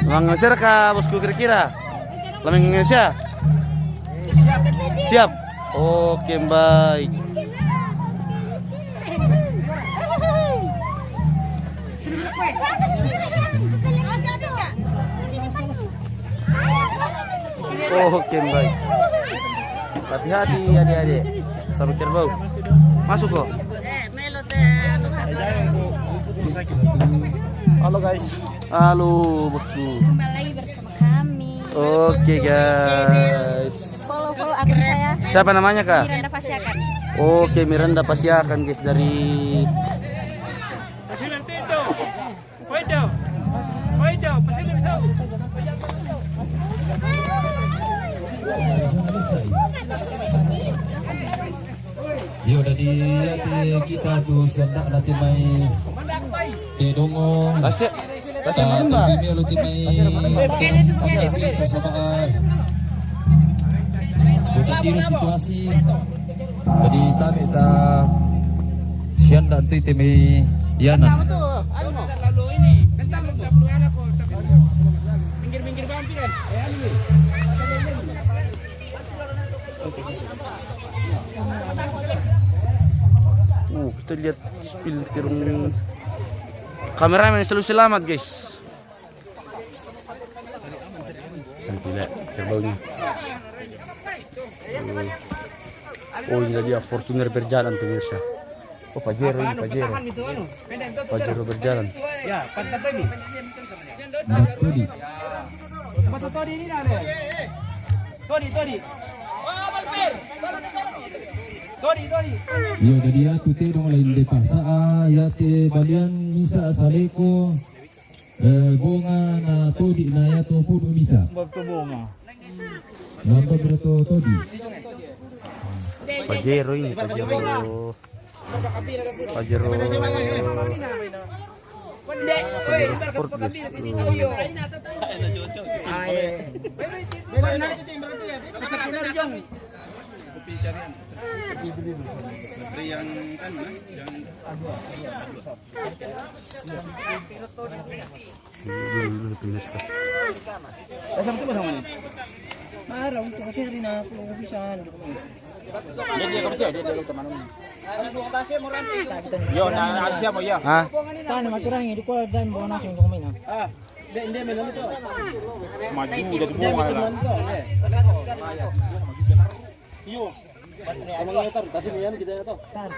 Lamang ngeser kah bosku kira-kira? Lamang ngeser? Siap. Oke, baik. Oke, baik. Hati-hati adik-adik. Sampai kerbau. Masuk kok. Halo guys. Halo bosku. Kembali lagi bersama kami. Oke guys. Follow akun saya. Siapa namanya kak? Miranda Pasyakan. Oke, Miranda Pasyakan guys dari Yo dari kita tuh sendak nanti mai kedongo. Kasih Tentu ini lu timai kita sabar. Kita tiru situasi. Jadi tapi kita sian dan tu timai Yana. kita lihat spill tirung kameramen selalu selamat guys. Nanti lihat kerbaunya. Oh ini dia Fortuner berjalan pemirsa. Oh Pajero ini Pajero. Pajero berjalan. Ya, pantat tadi. Todi. Masa tadi ini ada. Todi. Todi. Yo dari aku te dong lain de pasa ya te balian misa saleko bunga na todi na ya to pudu misa. Bunga. Nomor berapa todi? Pajero ini Pajero. Pajero sport guys. Marah untuk kasi rin ako ubisan. Yo, na siya mo ya. Ah, Tana maturangi di ko dan buwan natin yung kumain. Hindi meron ito. Maju dari bunga lah. Iyo. Ano nga ito? Kasi yan kita ito. Tar.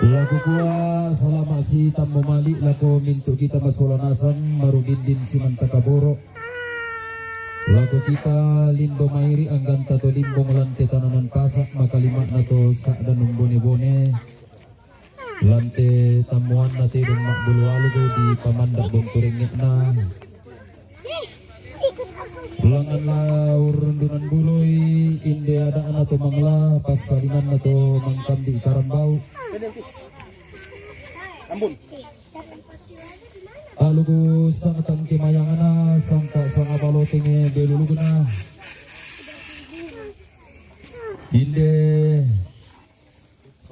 Laku kuah selama si tambo malik laku mintu kita masulanasan marubindin si mantakaboro. Laku kita lindo mairi anggan tato limbo melante tananan pasak makalimat nato sak dan bone-bone. Lante tamuan nate dong mak bulu alu di pamandak bonturingit na. Ulangan laur rundunan buloy inde ada nato mangla pas salinan nato mangkam di karambau. Ambon. Alugo sang tangki mayangana sang balotinge belulugo na. Inde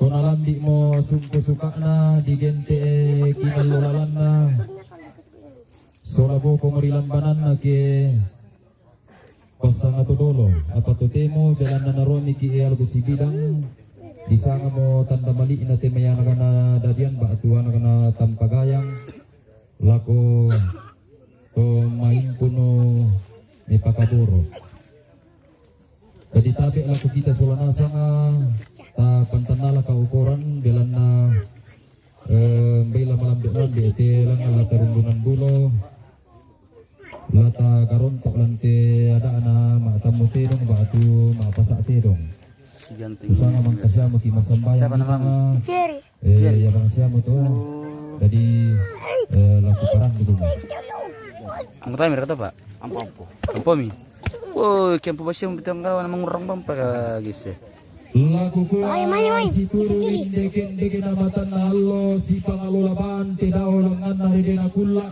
konalandi mo sumpu sukana digente kinalolalan na solabo pemerilambanan na ke pasang ato dolo apa to temo belan na naromi ki algo sibidang disanga mo tanda mali na temayana kana dadian ba atuan kana tampagayang lako to main kuno ni pakaburo. Jadi tabi laku kita solana sanga ta pantanala ka ukuran belan na bela malam belan bete lang ala terundunan bulo lata karon tok lante ada ana matamuti dong batu mapasate dong susana mangkasya maki masambayan siapa namamu? Ya bang siapa tuh jadi laku parang gitu. Anggota mereka tuh Pak? Ampo mi. Oh, kempo basi yang betang kawan mengurang bampa guys ya. Lagu kuah si turuin deken amatan nalo si pangalola tidak olangan nari dena kula.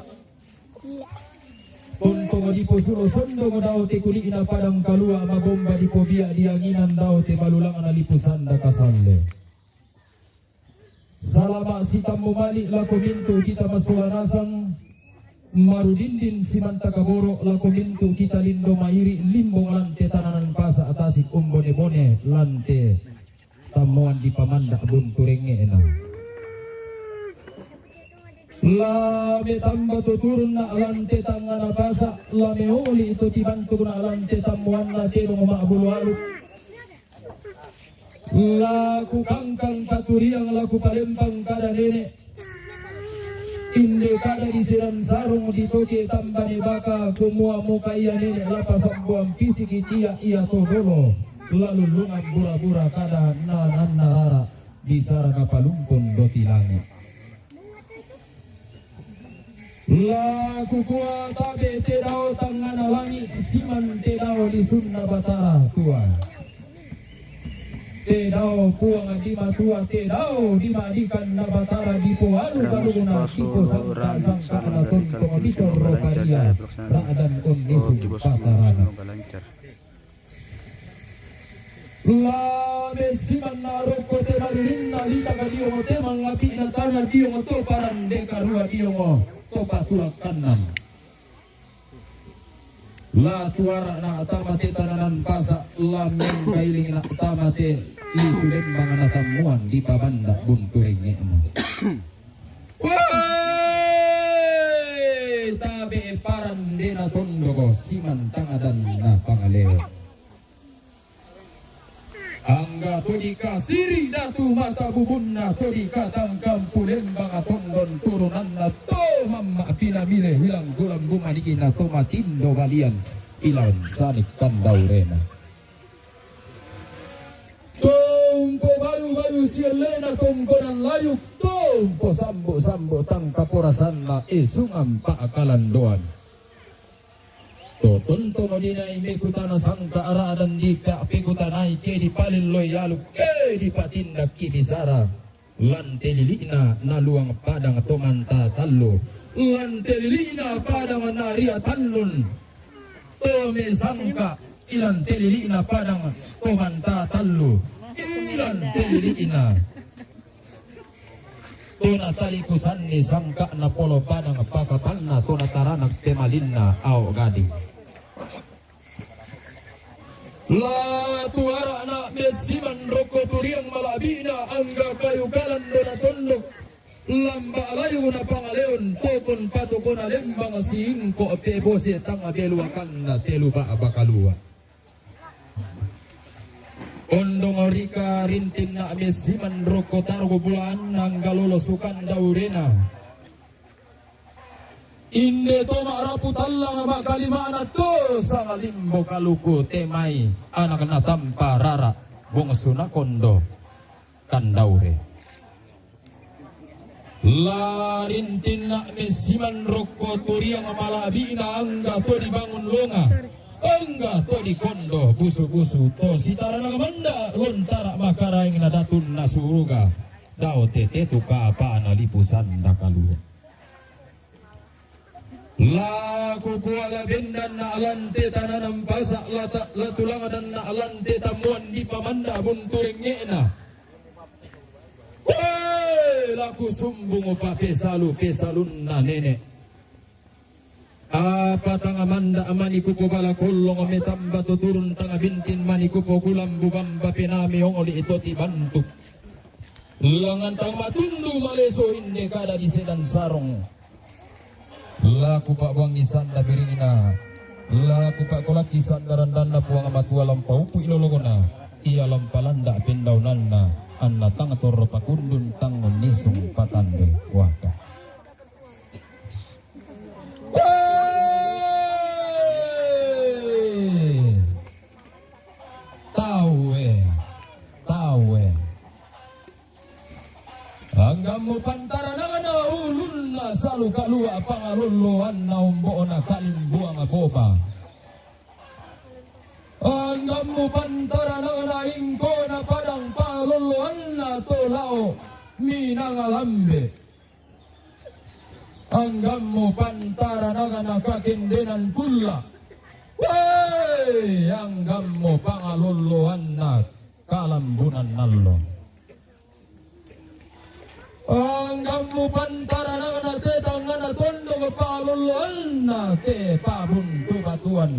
Pontong di posulo sondong dao te kuli ina padang kalua mabomba di pobia di anginan dao te balulang analipusan da kasalle. Salama si tambo malik laku mintu kita masulanasang marudindin si mantakaboro laku mintu kita lindo mairi limbong lante tananan pasa atasik umbone bone lante tamuan di pamandak bunturenge ena lame tambah tuturun na lante tangana pasa lame oli itu tibantu na lante tamuan na tenong maabulu alu laku kangkang katuriang laku palembang kada nenek inde kada disiram sarung ditoke tambane baka kumua muka iya nenek lapas buang fisik iya todolo lalu lungan bura-bura kada nanan narara disara kapalumpun doti langit laku kuat tabe tedao tangana langit siman tedao di sunna batara tua tedao puang di matua tedao di madikan na batara di poalu baru na kipo sangka na tontong bitor rokaria raadan kondisi patarana la mesiman na roko te maririn na lita ka diyo mo te mangapi na tanah diyo mo to paran de karua diyo mo to patulak kanan la tuara na tamate tananan pasa la mengkailing na tamate isulen mga natamuan di pabanda bunturing ni Wey tabi paran di na tondogo siman tangadan na pangaleo angga todika siri datu mata bubun na todika tangkam pulembang atondon turunan na to mamma pinamile hilang gulam bumanikin na to matindo balian ilan sanik kandaurena Tumpo baru-baru sialena tongkonan layuk Tumpo sambo-sambo tang kaporasan na isungam paakalan doan Totonto madinay mekutana sangka aradan di pikutanay ke di palin loyaluk ke di patindak kibisara Lante lilina na luang padang tomanta talo Lante lilina padang naria talon Tome sangka ilan telilina padang tomanta talo ilan telilina tona talikusan ni sangka na polo padang pakapalna tona taranak temalinna au gadi la tuara na mesiman roko turiang malabina angga kayu kalan dona tondok lamba layu na pangaleon tokon patokon alembang singko pebose tanga beluakan na telu ba bakalua ondong rika rintin na mesiman roko targo bulan nang galolo sukan daurena inde toma raputalla makalimana to sang limbo kaluku temai anak na tampa rara bungsuna kondo kandaure larintin na mesiman roko turiang malabina angga to dibangun longa angga to di kondo busu-busu to sitara na manda lontara makaraing na datun na suruga dao tete tuka apa na lipusan na kaluya Laku kuala bendan na alante tananam pasak latulangan dan na alante tamuan di pamanda bunturing ngena. Laku sumbung upa pesalun na nenek. Apa tanga manda amaniku po bala kulong ametamba tuturun tanga bintin maniku po kulam bubamba pinami hong oli ito tibantuk. Langan tang matundu maleso hindi kada di sedan sarong. Laku pak buang isanda biringina. Laku pak kolak isanda randanda puang amatua lampau pu ilologona. Ia lampalanda pindaunanda. Anna tangator pakundun tangon nisung patande waka. Tawe. Anggamu pantara na ulun na salu kalua pangaluluan na umbo na kalimbuang boba. Anggamu pantara na ingko na padang paluluan na tolao minangalambe. Anggamu pantara na kakindinan kula. Anggamu pangaluluan na kalambunan nallo. Anggamu pantara na tetang na tondo paluluan na te pabuntu batuan.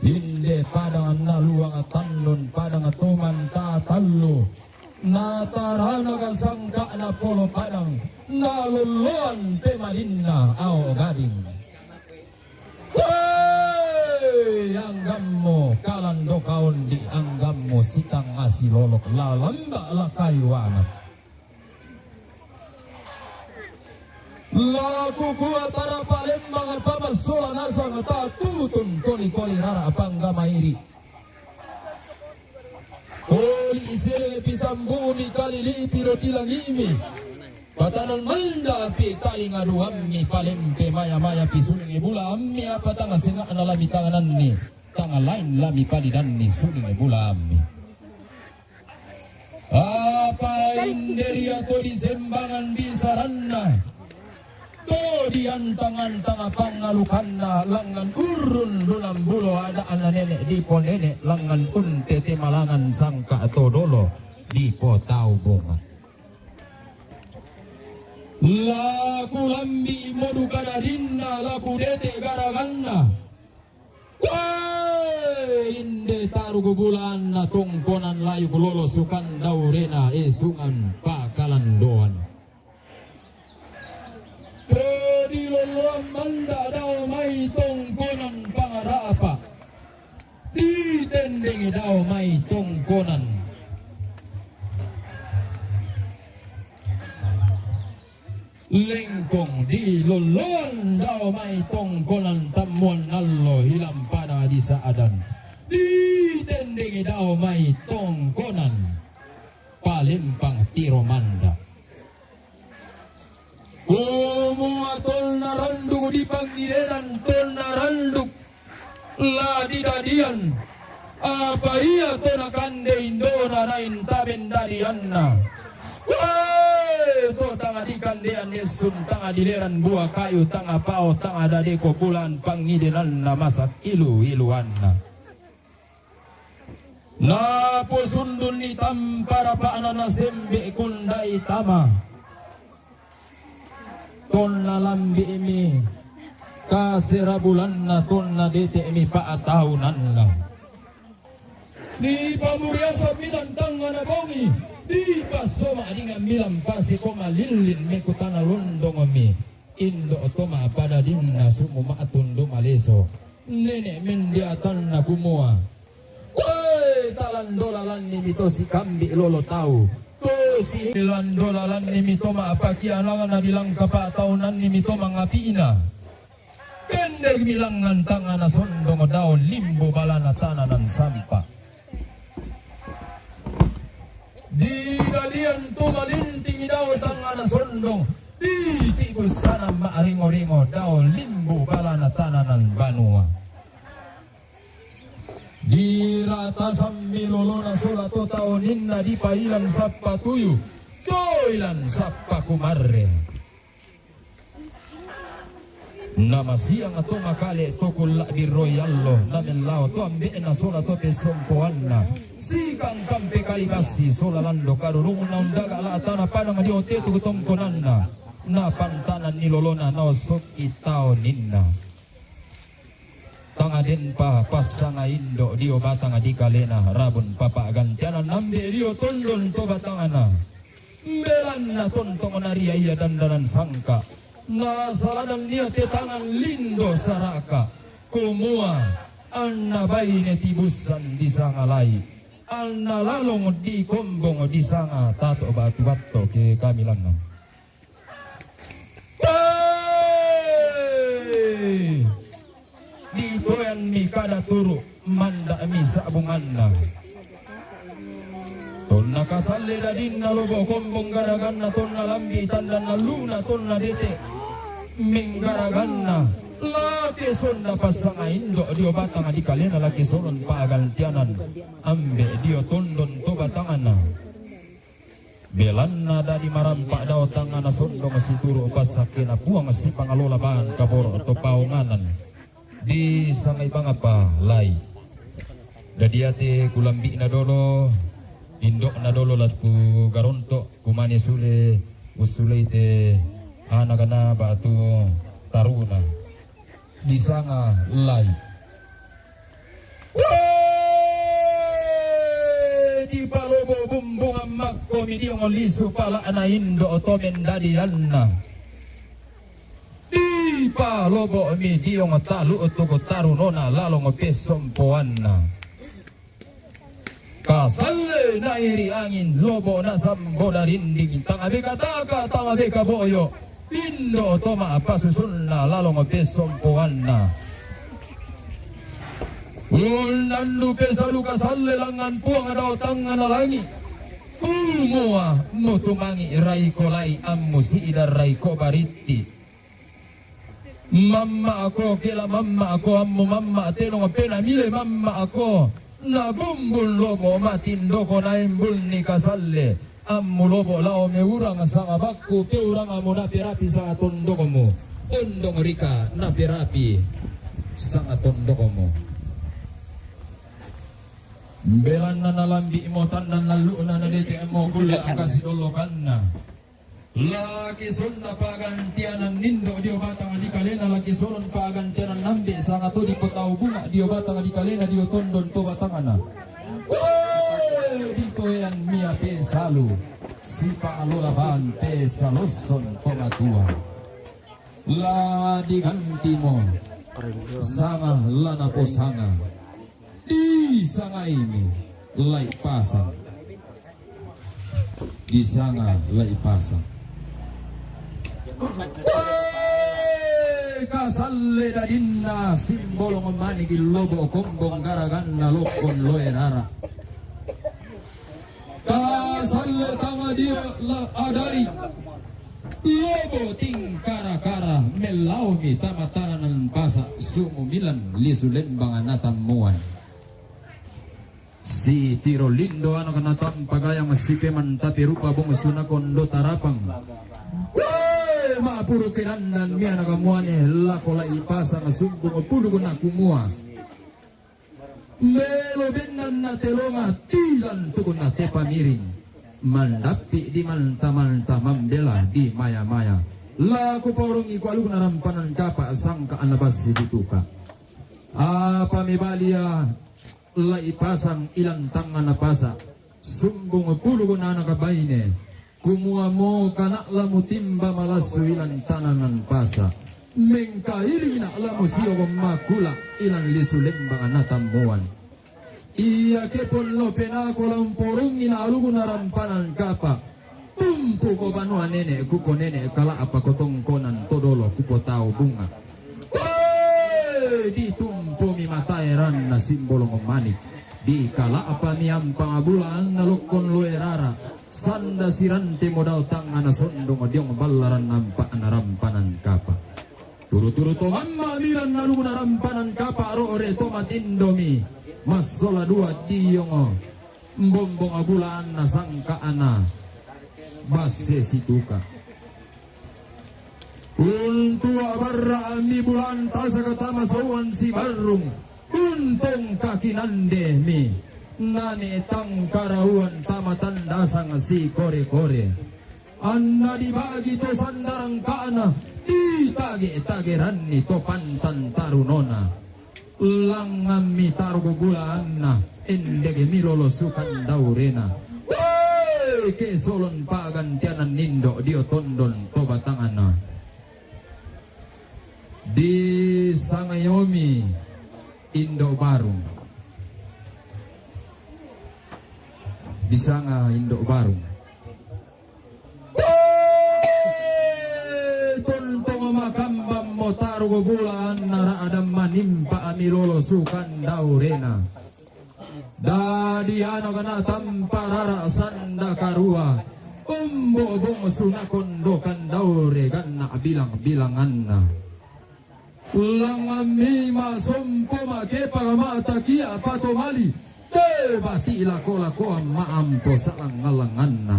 Inde padang naluang tanun padang tuman tatallu. Natarana kasangka na polo padang naluluan te malinna ao gading. Anggammu kalando kaon di anggammu sitang asilolok lalamba lakayuanat. Laku kuatara palembang pabasula nasang tatutun koli rara panggamairi. Koli isiling pisambumi kalili pirotilang imi. Patanan manda pi tali ngaduammi palempe maya pisuling ibula ammi apa tanga sengak nalami tanganan ni tanga lain lami padidan ni suling ibula ammi. Apa inderi atau di sembangan bisaranna to diantangan tanga pangalukanna langan urun dulam bulo ada ana nenek di po nenek langan unte malangan sangka atau dolo di po tau bunga. Laku lambi modu kadadinna laku dete garaganna. Inde taru gugulan na tungkonan layu kulolo sukan daurena esungan pakalan doan. Tadi loloan manda daw may tungkonan pangarapa. Ditending daw may tungkonan. Lengkong di lolon daw may tongkolan tamuan nallo hilang pada di saadan. Di tending daw may tongkonan palimpang tiro manda. Kumua tol naranduk di pangidenan tol naranduk la di dadian. Apa ia tona kande indona nain taben dadianna. To tanga di kandean yesun tanga dileran buah kayu tanga pao tanga dade kopulan pangidenan na masak iluan na. Na posundun ni tampara paana na sembe kundai tama. Ton na lambi imi kasirabulan na ton na dete imi paatahunan na. Di pamuriasa minantang na bongi. Di pasoma dengan milam pasi koma lilin mekutana lundong mi indo otoma pada dinna sumu maatundo maleso nenek mendiatan na kumua. Woi talandolalan ni mito si kambi lolo tau to si landolalan ni mito ma apakialangan na bilang kapatahunan ni mito mangapina kendeg milangan tangan na sondong daon limbo balana tananan sampah. Di dalian tumalinting daw tanga na sondong di tigus sana maaringo-ringo daw limbo bala na tananan banua. Di rata sambilolo na sulato taonin na di pailan sapa tuyu koilan sapa kumarre. Nama siang atau makale to kulak biroyallo namen lao to ambe na sola to pesompoanna sigang kampe kali basi sola lando karurung na undaga la atana panang di ote tu tongkonanna na pantanan ni lolona na osok itao ninna tangaden pa pasanga indo dio batanga di kalena rabun papa gantianan nambe dio tondon to batangana belan na tontong naria iya dandanan sangka na saladan dia te tangan lindo saraka kumua anna baine tibusan di sangalai anna lalong di kombong di sanga tato batu batto ke kami langan di toyan mi kada turu manda mi sabunganna tonna kasalle dadinna lobo kombong garaganna tonna lambi tandanna luna tonna dete minggaraganna laki sonda pasanga indo dio batanga di kalena laki sonon pagantianan ambe dio tondon to batangana belanna dari marampak dao tangana sondo masih turu pasakina puang si pangalola bahan kaboro atau paunganan di sangai bangapa lai dadiate kulambi na dolo indok na dolo latku garonto kumani sule usule ite anak-anak batu taruna di sanga lai di palobo bumbung amak komedi ngolisu pala ana indo otomen dadi anna di palobo midi ngotalu otogo tarunona lalong pesompoanna kasalle nairi angin lobo na sambo darinding tangabe kataka tangabe kaboyo indo toma apa susunna lalong pesompoanna ulandu pesalu kasalle langan puang ada tangan langi kumua mutumangi raiko lai ammusi idar raiko bariti mamma ako kela mamma ako ammu mamma tenong pena mile mamma ako na bumbul lobo matindo ko na imbul ni kasalle ammu lobo lao me urang sanga bakku pe urang amu na pirapi sanga tondoko mo tondong rika na pirapi sanga tondoko mo belan na nalambi mo tandan lalu na nadete mo gula akasi dolokanna laki sunda pagantianan nindo dio batang di kalena laki solon pagantianan nambe sanga to di potau bunga dio batang di kalena dio tondon to batangana di toyan mia pesalu si pangalola ban pesaloson pematua la diganti mo sanga lana posanga di sanga ini lai pasang di sanga lai pasang kasalle dadinna simbolong manigi lobo kombong garaganna lokon loerara kasalle tanga dia la adari lobo tingkara-kara melaumi tamataranan pasa sungu milan lisu lembangan natamuan si tiro lindo anak natam pagayang sipe mantapi rupa bong suna kondo tarapang maapuro kirandan miya nagamuane lakola ipasa nga sumbong pulugo na kumua melo benan na telonga tilan tukon na tepamiring mandapi di manta-manta mambela di maya-maya laku porong ikualug na rampanan kapa sangka anabas sisituka apa mibalia la ipasang ilang tangan na pasa sumbong pulugo na nakabayne kumua mo kanak lamu timba malasu ilan tananan pasa mengkailing na lamu siyo makula ilan lisu lembang anatamuan iya kepon lo penako lamporong inaalugo na rampanan kapa tumpu ko banua nene kuko nene kala apa kotongkonan todolo kuko tao bunga di tumpu mi matairan na simbolong manik di kala apa niam pangabulan na lokon loerara sanda sirante modal tangan sondong diong balaran nampak narampanan kapa turu-turu to mamma miran nalu narampanan kapa ore tomat indomi masola dua diong mbombong abulan na sangka ana base situka Untuk abarra mi bulan tasa katama sawan si barung untung kaki nande mi nani tang karauan tamatan dasang si kore-kore anna dibagi to sandarang kana ditage-tageran ni to pantan tarunona langan mi tarugo gulana endege mi lolosukan daurena woi ke solon pagantianan nindo dio tondon to batangana di Sangayomi Indo Barung di Sanga Indo Barung tontong makambam motaru bulan nara adam manimpa amilolo sukan daurena dadi ano kana tamparara sanda karua umbo bong sunakondokan daure ganna bilang-bilanganna Ulangami masompo make paramata kia patomali te bati lako maampo salangalangan na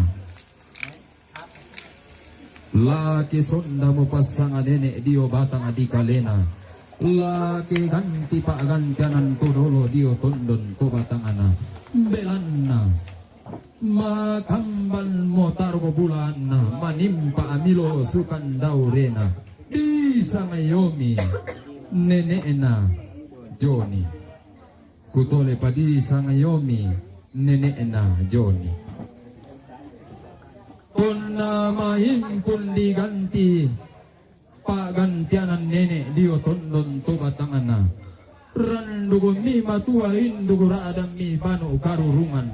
laki sonda mo pasangan nenek dio batang adikalena laki ganti pa gantianan todolo dio tondon to batangana belanna makamban motar ko bulan na manimpa amilo sukan daurena di Sangayomi nenek na Joni kutole padi Sangayomi nenek na Joni punna mahimpun diganti pagantianan nenek dio tondon to batangana randugo mi matua indugo radam mi banu karurungan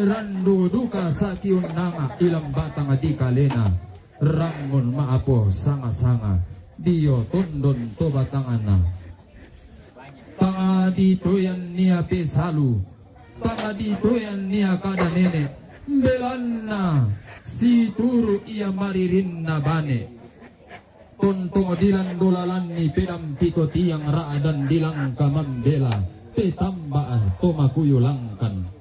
randu duka sakiun nanga ilang batang adikalena rangun maapo sanga-sanga dio tondon to batangana tanga dito yan niya pesalu tanga dito yan niya kada nenek belanna si turu ia maririn na bane tontong dilan dolalan ni pedam pito tiang raadan dilang kamambela petamba tomakuyulangkan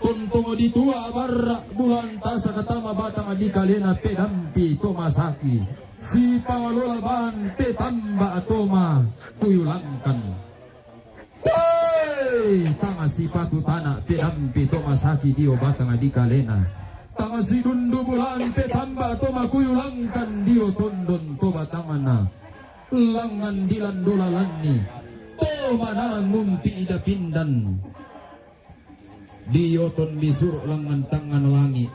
tontong ditua barra bulan tasa katama batang adikalena pedampi tomasaki si pangalolaban petamba atoma kuyulangkan tanga si patu tanah pedampi tomasaki dio batang adikalena tanga si dundu bulan petamba toma kuyulangkan dio tondon to batangana langan dilan dolalani toma narang mumpi ida pindan Dioton bisuruk langan tangan langit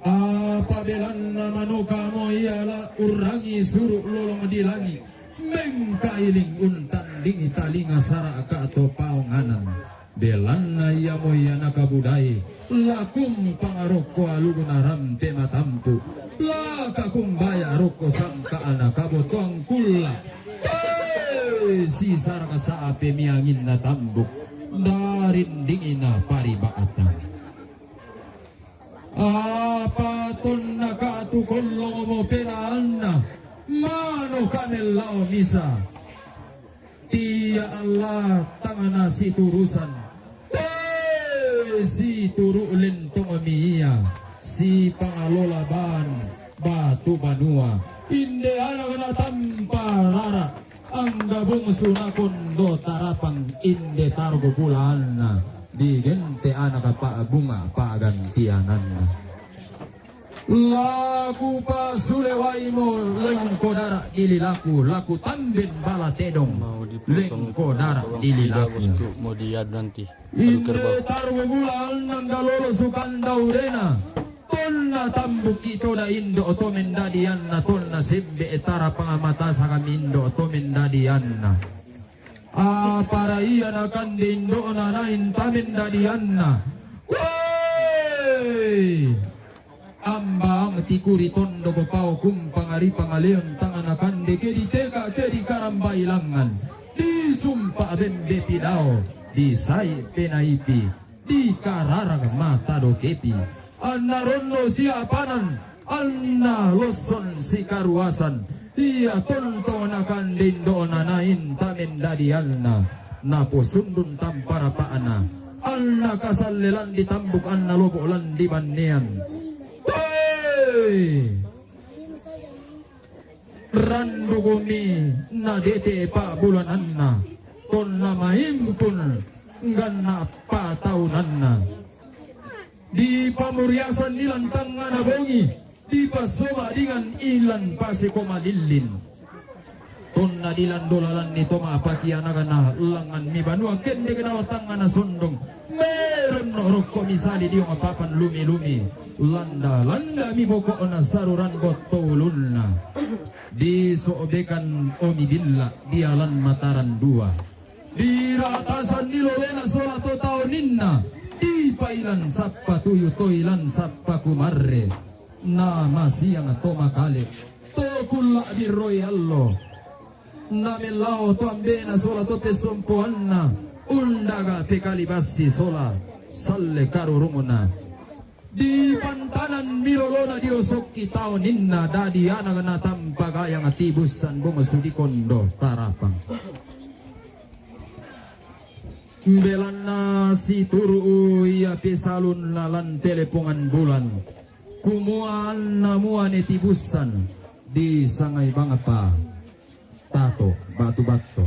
apabelan manuka mo ialah urangi suruk lolong di langit mengkailing untan dingi talinga saraka atau paonganan belanna ya mo yana kabudai lakum pangaroko aluguna rampe matampu lakakum baya roko sangka anak kabotong kula si saraka saape miangin na tambuk darin dingina paribaatan apa ton nakatukon longo mo penana mano kanelao misa tia Allah tangana si turusan si turu lentong miya si pangalolaban batu banua inde anak na tampa rara ang gabong sunakondo tarapang inde targo bulan na di gente anak pa bunga pagantianan na laku pa sulewai mo lengko dara dililaku laku tambin bala tedong lengko dara dililaku mau diadu nanti inde targo bulan nang galolo sukan daurena tonna tambuk ito da indo oto mendadian na tonna simbe etara pangamata sa kamindo oto mendadian na para iya na kandindo na nain tamendadian na kwey ambang tikuri tondo bapao kum pangari pangaleon tangan akande kedi teka kedi karambay langan di sumpa bembe pidao di say penaipi di kararang mata do kepi anna rono siapanan anna loson si karuasan iya tonto na kandindo na nain tamendadialna napo sundun tampara paana anna kasalilan ditambuk anna lobolan di bannean randugumi na dete pa bulanan na ton na mahimpun ganna pa tahunan na di pamuriasan nilang tangan na bongi di pasoma dengan ilan pasi komalilin ton na dilandolalan nito maapakian na langan mi banua kende kedaw tangan na sondong meron no rokko misali di yung papan lumi-lumi landa mi boko na saruran botolun na di soobekan omi billa di alan mataran dua di ratasan nilolena sola to tauninna di pailan sappa tuyu toilan sappa kumarre na masiyang toma kale to kulla birroy allo na melao to ambena sola to pesompoanna undaga pekalibasi sola salle karurumuna di pantanan milolona diosok kitao ninna dadi anak na tampagayang atibusan bungasudi kondo tarapang belan na si turu ya pesalun lalan telepongan bulan kumuan na muan etibusan di sangay bangapa tato batu-batu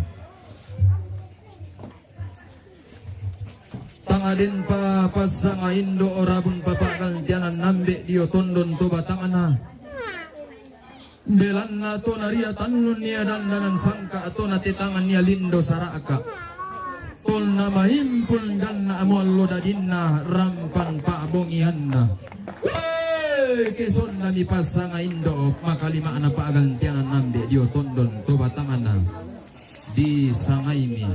tangadin pa pasanga indo orabun papagal tianan nambe dio tondon to batangana belan na to naria tanun niya dandanan sangka ato natitangan niya lindo saraka tol na mahimpul gan na amuallo dadinna rampan pa abongihanna keson na mi pasanga indo makalima na paagal tianan nambe dio tondon to batangana di sangay mi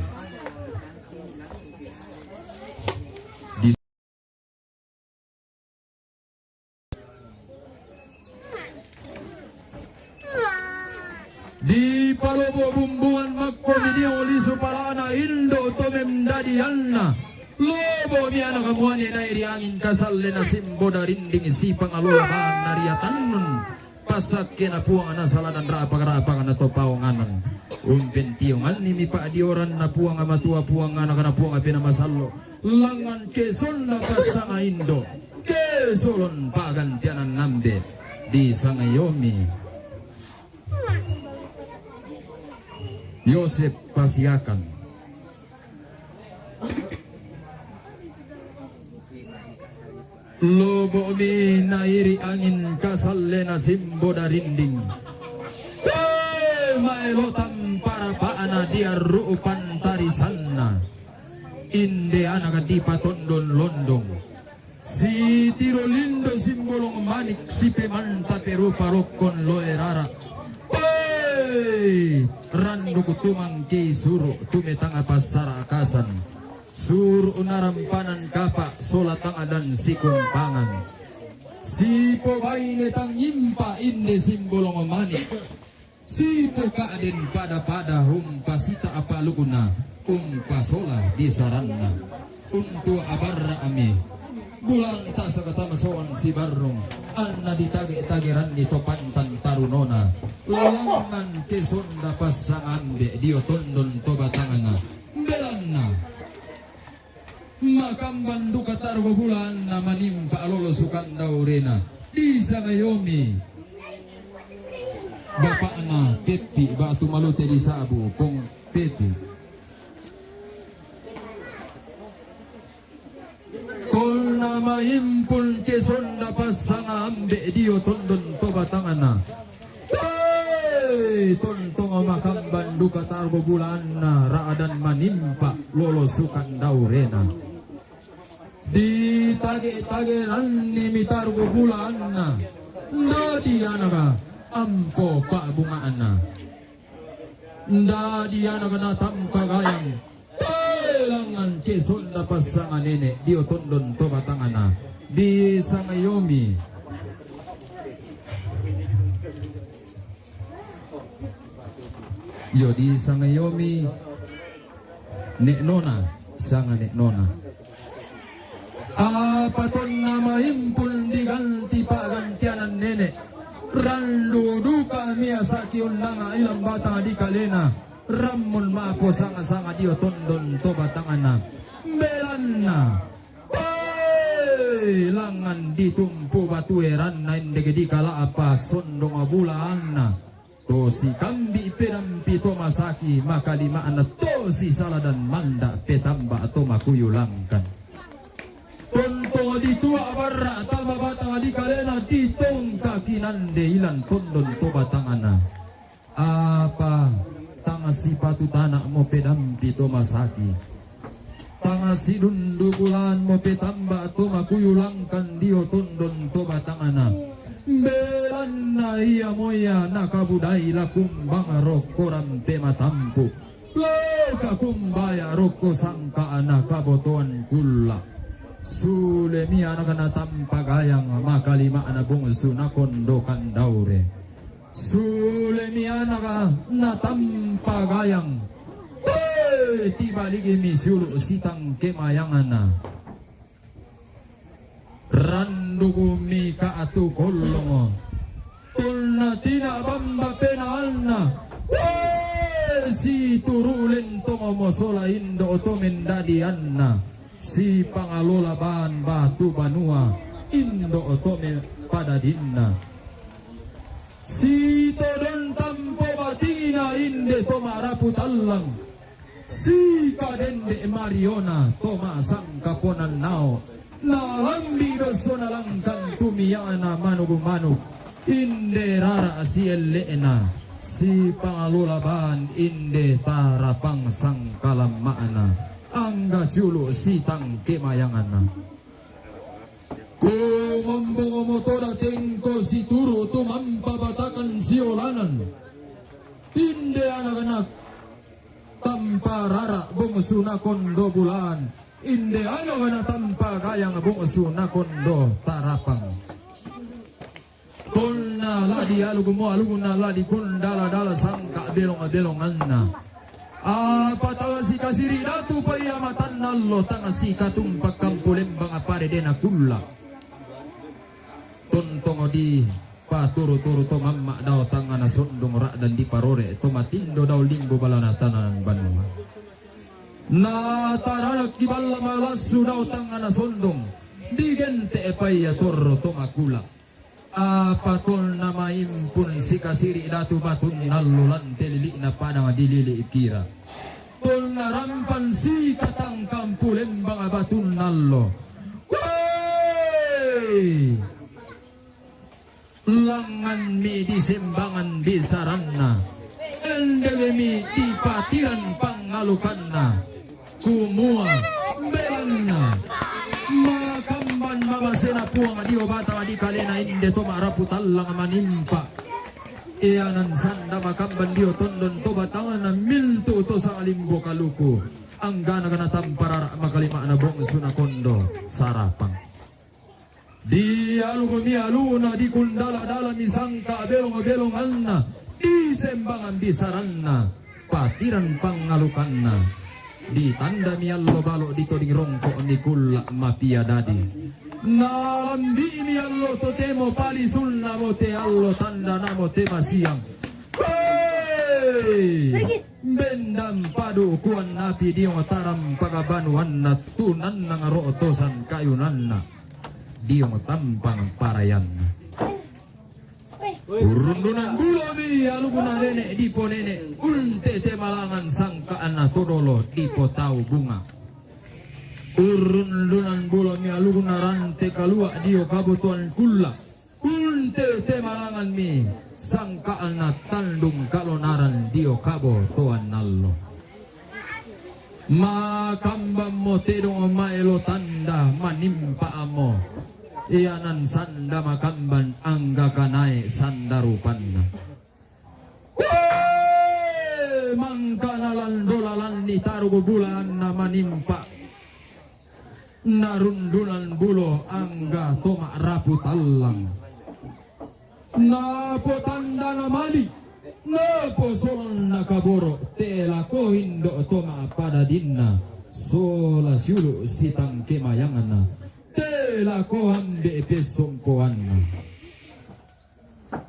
di palobo bumbuan magkomidia oli supalana indo tomem dadianna lobo mi anak kamuani na iriangin kasalle na simbo darinding sipang alola bahan nariatanun pasak kena puang na saladan rapang-rapang na to pawanganan umpin tiyongan ni mi paadioran na puang amatua puang anak na puang apinamasalo langan keson na pasanga indo kesolon pagantianan nambe di sangayomi Yosef Pasiakan lobo mi nairi angin kasalle na simbo darinding maelotam para paana dia ruupan tarisanna inde anak di patondon londong si tirolindo simbolong manik si pemanta perupa lokon loerara randu kutumang kei suru tumetang apa sara akasan suru unarampanan kapa sola tanga dan sikun pangan si pobaine tang nyimpa inde simbolong manik si pokaden pada humpasita apa luguna sola di saranna untuk abarra ame bulan tak sakata masoan si barrong anna ditage-tageran di topantan tarunona langan kesonda pasangambe dio tondon to batangana belanna makamban duka targo bulan na manimpa alolo sukan daurena di sangayomi bapak na tepi batu malute di sabu pong tepi tol na mahimpul kesonda pasanga ambe dio tondon to batangana tontong makamban duka targo bulan na raadan manimpa lolosukan daurena di tage-tageran ni mitargo bulan na dadi anaga ampo pa bungaan na dadi anaga na tampagayang langan kesonda pasanga nene dio tondon to batangana di sangayomi yo di sangayomi nek nona sanga nek nona apaton na mahimpul diganti pagantianan nene randu duka miyasaki unanga ilang bata di kalena ramun mapo sanga-sanga dio tondon to batangana belanna langan ditumpu batueran na indege di kala apa sondong abulanna To si kambi pedampi to masaki maka lima anak to si saladan manda petamba to makuyulangkan. Tonto di tua barra tama batang di kalena di tong kakinande ilan tondon to batangana. Apa tanga si patu tanah mo pedampi to masaki. Tanga si dundu bulan mo petamba to makuyulangkan dio tondon to batangana. Belan na iya moya nakabudai lakum bang roko rampe matampu leka kumbaya roko sangka anak kabotoan kula sulemi anak na tampagayang makalima anak bungsu na kondo kandaure sulemi anak na tampagayang tiba lagi misulu sitang kemayangan randugumi ka atu kolongo tulna tina bamba penalna si turulen tongo mosola indo otomen dadianna si pangalola ban batu banua indo otome pada dinna si todon tampo batina inde toma raputallang si kadende mariona toma sangkaponan nao nalambi doso nalangkan tumiyana manug-manug inde rara si elena si pangalulaban inde tarapang sangkalamana angga syulu si tangke mayangana kumambungo motoda tengko si turu tumampa batakan si olanan inde anak-anak tanpa rara bungsu na kondo bulan inde ano na tampa gayang bungsu na kondo tarapang tonna ladi alugumo aluguna ladi kundala dala sangka belong-belongan na apa tawa si kasiri datu payamatan nallo tanga si katumpak kampulembang apare dena kulla tontongo di paturu-turu to mamma daw tanga na sundong ra dan di parore to matindo daw linggo balanatanan banua na taranak kiballa malasu daw tanga na sondong di gente epaya torro to makula apatol na maimpun si kasiri datu batun nalulan telili na padang dilili ikira tol na rampan si katang kampulembang batun nallo langan mi disembangan bisaranna endegemi di patiran pangalukanna kumua belanna makamban mamasena puang dio bata di kalena inde to maraputallang manimpa iyanan sanda makamban dio tondon to batangan na miltu to sa alimbo kaluku anggana kana tamparara makalima na bongsu na kondo sarapang di alugumi aluna di kundala-dala misangka belong-belonganna di sembangan bisaranna patiran pangalukanna di tanda mi allo balo di toding rongko ni kulla mapia dadi nalambi mi allo totemo pali sulna mote allo tanda namo tema siang bendam padu kuan napi di taram pagabanuan na tunan nang rotosan kayunanna diong tampang parayan urundunan bulo mi aluguna nenek dipo nenek unte temalangan sangkaan na todolo dipo tau bunga urundunan bulo mi aluguna rante kalua dio kabutuan kulla unte temalangan mi sangkaan na tandung kalonaran dio kabo tuan nallo makambam mo tedong maelo tanda manimpa amo iyanan sanda makamban angga kanai sandarupanna mangkanalan dolalan ni tarugo bulan na manimpa narundulan bulo angga toma raputallang napo tanda na mali napo solon nakaboro tela ko hindo toma pada dinna sola syulu sitang kemayangan tela ko hambe pesompoan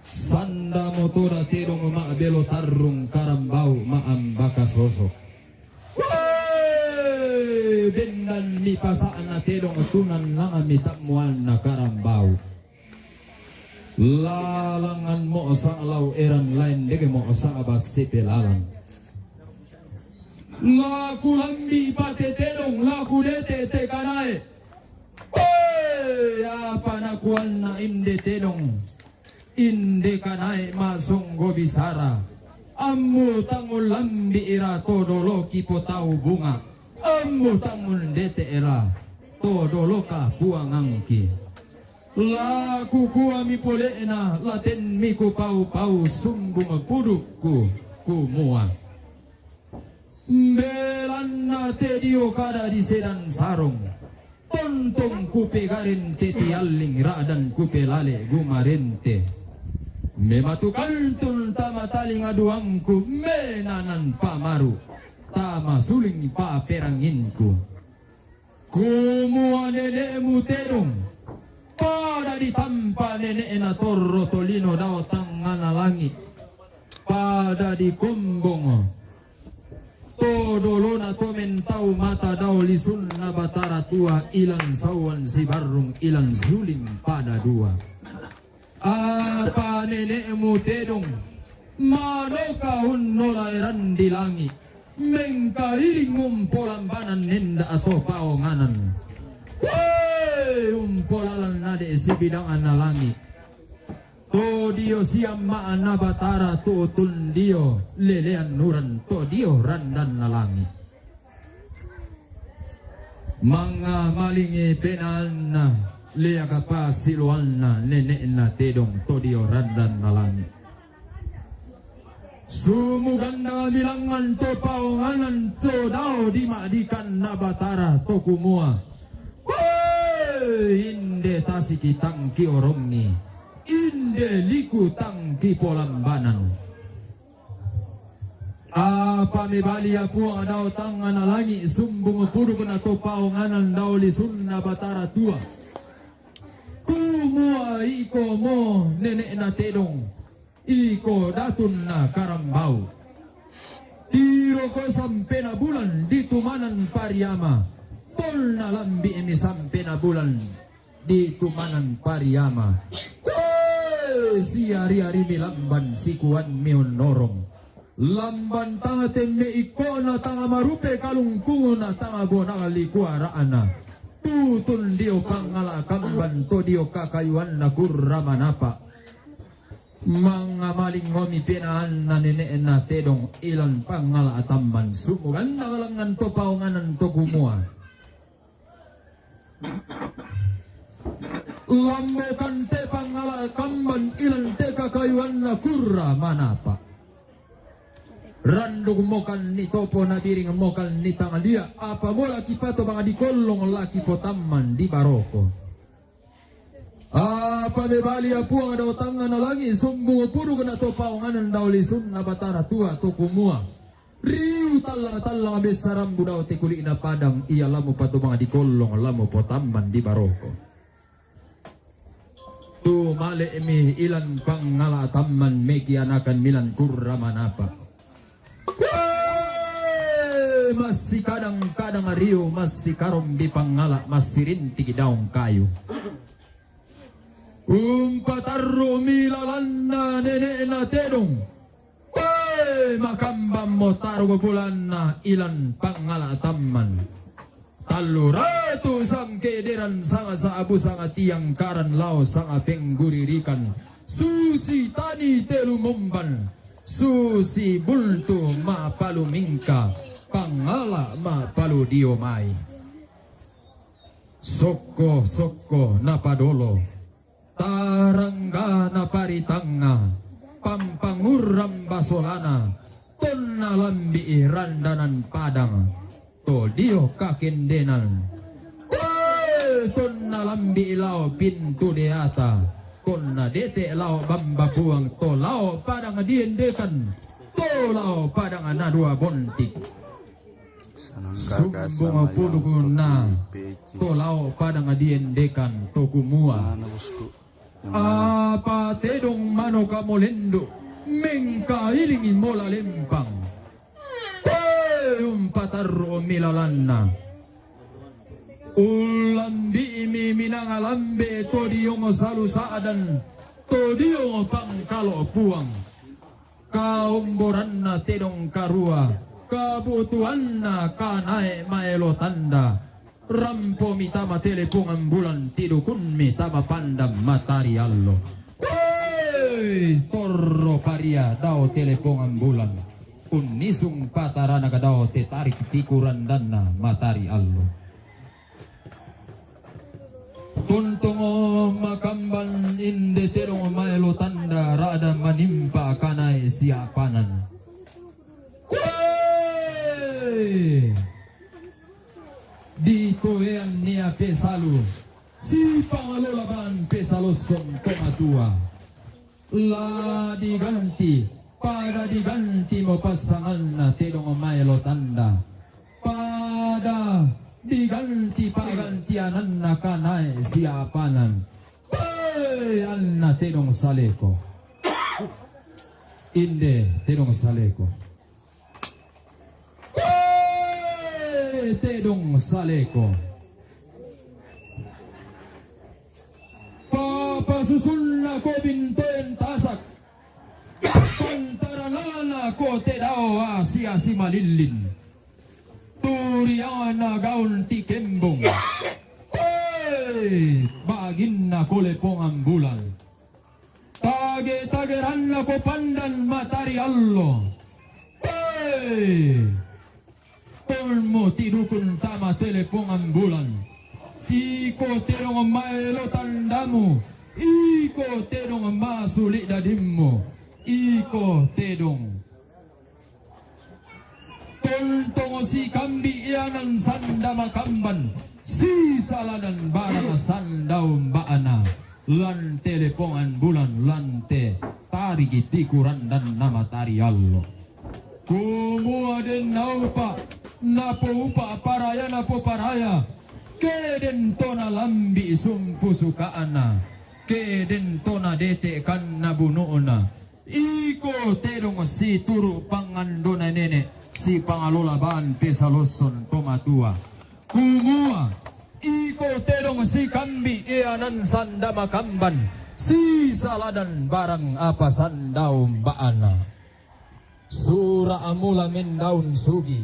sanda motoda tedong maabelo tarrung karambau maambaka sosok bendan mi pasaan na tedong tunan lang amitamuan na karambau lalangan mo mo sang lau eran lain dege mo sang abas sepelalan. Laku lambi pate telong laku dete te kanai. Apa nakuan na inde telong inde kanai masong gobisara. Ammu tangul lambi ira todolo kipo tau bunga. Ammu tangul dete era todolo ka buangangki. Laku kuami polena laten miku pau-pau sumbung pudukku kumua. Belana tedio kada di sedan sarung. Tontong kupe garin teti aling radan kupe lale gumarente. Mematukan tun tama taling aduangku menanan pamaru tama suling pa peranginku. Kumua nenekmu terung pada ditampa nenek na torro tolino dao tangan langit pada dikumbung todolo na tomen tau mata dao lisun na batara tua ilan sawan si barung ilan suling pada dua. Apa nenekmu tedong mano kahun nolairan di langit mengkailing ngumpolambanan nenda atau paonganan. Umpolalan nade si bidangan na langit to dio siam maan na batara to tun dio lelean nuran to dio randan na langit. Mga malingi penan na liya pa siluan na nenek na tedong to dio randan na langit. Sumuganda bilangan to paonganan to daw di madikan na batara to kumua. Inde tasiki tangki orongi inde liku tangki polambanan. Apa mebali aku adau tangan alangi sumbung puruk na to paonganan daw lisun na batara tua. Kumua iko mo nenek na tedong iko datun na karambau. Tiro ko sampai na bulan di tumanan pariyama. Tol na lambi ini sampai na bulan di tumanan pariyama. Si hari-hari mi lamban si kuan miun norong. Lamban tanga temme ikona tanga marupe kalungkungo na tanga bona likuaraana. Tutun dio pangala kamban to dio kakayuan na kurramanapa. Mga maling ngomi pinaan na nenek na tedong ilan pangala atamman. Sumugan na kalangan to paunganan to kumua. Lambo kante pangala kamban ilan te kakayuan na kurra manapa. Randog mokan ni topo na biring mokan ni tangalia. Apa mo laki pato banga di kolong laki potamman di baroko. Apa bebali apuang daw tangan na langi sumbung puro na to paunganan daw lisun na batara tua to kumua. Riu talang besaram budaw te kuli na padang iya lamu pato banga di kolong lamu potamman di baroko. Tu male mi ilan pangala tamman meki anakan milan kurra manapa. Masih kadang-kadang riu masih karom di pangala masih rintik daung kayu. Umpataru milalan na nenek na tedong. Makambam mo tarugo bulan na ilan pangala tamman. Taluratu sang kederan sanga sa abu sanga tiang karan lao sanga pengguririkan. Susi tani telu momban. Susi bultu ma palu mingka. Pangala ma palu diomai. Soko napadolo. Tarangga na paritanga. Pampanguram basolana. Tonna lambi randanan padang. To dio kakendenan. Tonna lambi lao pintu deata. Tonna dete lao bamba buang. To lao padang diendekan. To lao padang anadua bontik. Sumbung puduku na. To lao padang diendekan. To kumua. Apa tedong mano kamolendo. Mengkailingi mola lempang. Umpataru milalanna. Ulambi imi minangalambe to diyongo salu saadan. Todio pangkalo puang, kaumboran na tedong karua, kabutuan na kanai maelo tanda, rampo mitama telepon ambulan tidukun mitama pandam matari allo. Wey, torro paria dao telepon ambulan, unisung patarana kadao te tarik tikuran dana matari allo. Tuntungo makamban inde terong maelo tanda rada manimpa kanai siapanan. Kuey! Dito yan niya pesalu, si pangalolaban pesalosong tomatua. La diganti, pada diganti mo pasangan na terong maelo tanda. Pada diganti pagantianan na kanay siapanan. Payan na tenong saleko. Inde tenong saleko. Tenong saleko. Papasusun na ko bintoen tasak. Pantaranan ako te dao asya si malilin. Turiana gaun ti kembong. Bagin na kulepong ambulan. Tage-tageran na ko pandan matari allo. Tolmo tidukun tama telepong ambulan. Iko terong maelo tandamu. Iko terong masulik dadimmo. Iko terong Tontongo si kambi ianan sanda makamban, si saladan barang sandaw baana, lan telepongan bulan lante, tarigi tikuran dan nama tari allo. Kumua den naupa, napo upa paraya napo paraya, keden tona lambi sumpu sukaana, keden tona dete kan nabunuona, iko tedong si turu pangandona nenek. Si pangalolaban pesaloson tomatua. Kumua iko tedong si kambi ianan sanda makamban. Si saladan barang apa sandaw baana. Sura amula men daun sugi.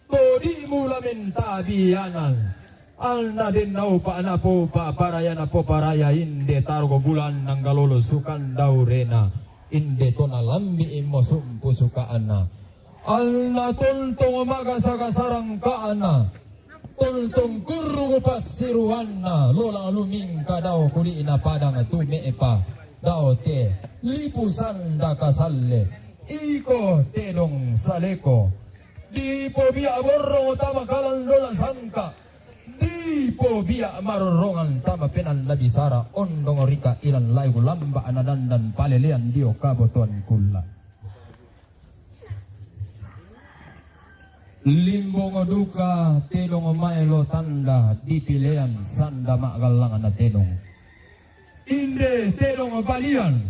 Todi mula men tabianan. Alna den nau pa anapo pa paraya napo paraya inde targo bulan nang galolo sukan daurena. Inde tona lambi imo sumpu sukaana. Alna tontong magasakasarang kaana, tontong kurungo pasiruana, lola luming kadao kuli ina padang tumeepa, dao te lipusan da kasalle, iko tedong saleko, di po biya borong tama kalan lola sangka, di po biya marorongan tama penan labisara, ondong rika ilan laigu lamba anadandan palelean dio kabotuan kula. Limbong duka tenong maelo tanda di pilihan sanda magalangan na tenong. Inde tenong balian.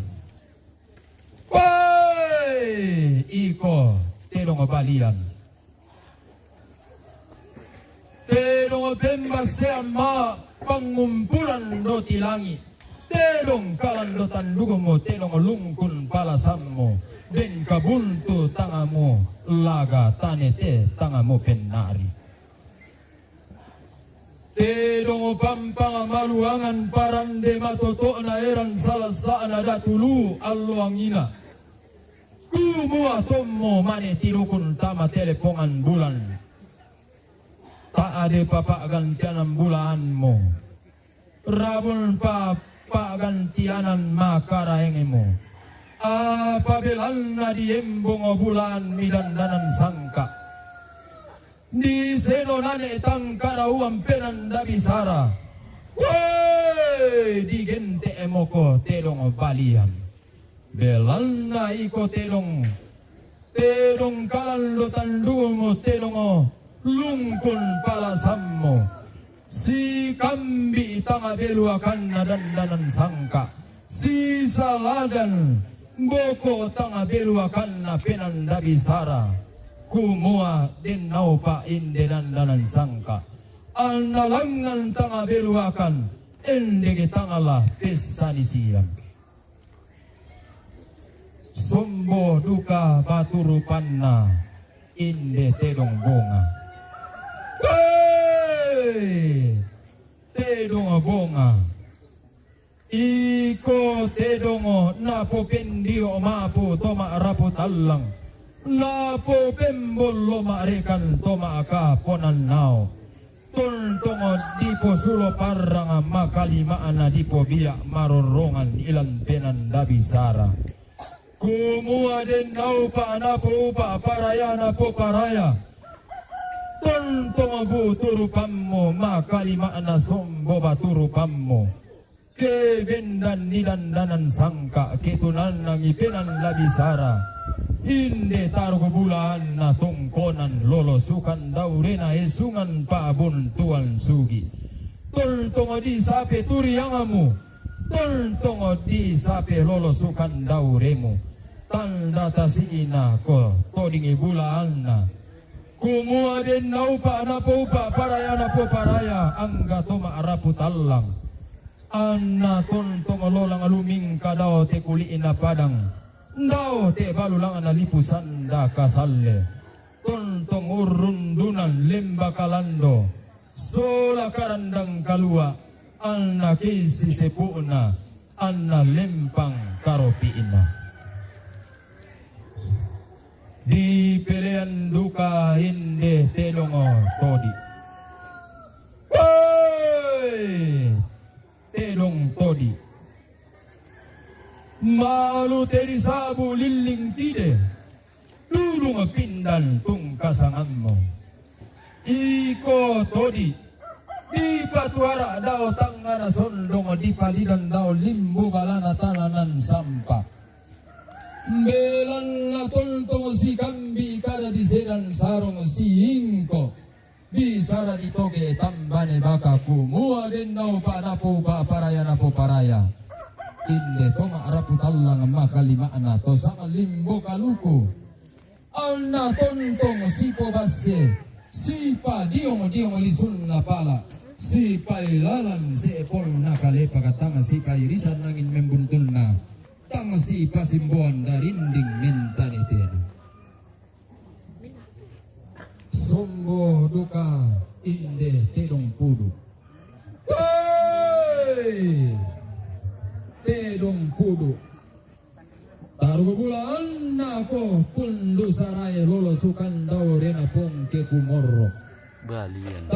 Wai iko tenong balian. Tenong pembas ma pangumpulan do tilangi. Tenong kalandotan dugomo tenong lungkun palasammo. Den kabuntu tangamu laga tanete tangamu penari. Tedong pampang maluangan parande matoto na eran salah saana datulu alluangina. Kumua tommo mane tidukun tama telepongan bulan. Tak ada papa gantianan bulanmu. Rabun papa gantianan makaraengemu. Apabilan na diembong bulan midandanan sangka. Di seno nane tangkarauan penanda bisara. Wey di gente emoko telong balian. Belan na iko telong kalan lo tandungo telong lungkun palasammo. Si kambi tanga beluakan na dandanan sangka. Si saladan boko tanga beluakan na penanda bisara. Kumua din naupa inde dandanan sangka. Al nalangan tanga beluakan ende tangala pesanisian. Sumbo duka baturupanna inde tedong bonga. Tedong bonga. Iko tedongo napo pendio mapo toma rapo talang. Napo pembolo marekan toma aka ponan nao. Tuntungo dipo sulo parang makalimaan dipo biak marorongan ilan penan dabisara. Kumua den nau pa napo upa paraya napo paraya. Tuntungo buturu pammo makalimaan sombo baturu pammo. Kebendan nidandanan sangka ketunan nangipenan labisara. Inde taruh bulan na tungkonan lolosukan daurena esungan paabon tuan sugi. Toltongo di sape turiangamu. Toltongo di sape lolosukan dauremu. Tanda tasina ko todingi bulan na. Kumua den naupa napo upa paraya napo paraya angga toma arapu talang. Anna tontong lolang aluming kadao te kuliin na padang. Ndao te balulang analipusan da kasalle. Tontong urundunan lemba kalando. Sola karandang kalua. Anna kisi sepuna. Anna lempang karopiina. Di pelean duka inde telongo todi. Telong todi malu teri sabu liling tide dulung pindan tung kasanganmu iko todi di patuara dao tangana sondong di palidan dao limbu balana tananan sampah belan na tontong si kambi kada di sedan sarong si ingko di sara di toge tambane baka kumua den nau pa napo pa paraya napo paraya inde tonga arapu talang makalimaan na to sa limbo kaluku alna tontong sipo basse sipa diong lisun na pala sipa ilalan si epol na kalepa katanga sipa irisan nangin membuntun na tanga sipa simbuan darinding mentality Sombo duka inde tedong pudu. Tedong pudu. Taruh bulan nako pundu sarai lolosukan daurena pong ke kumorro. Balian.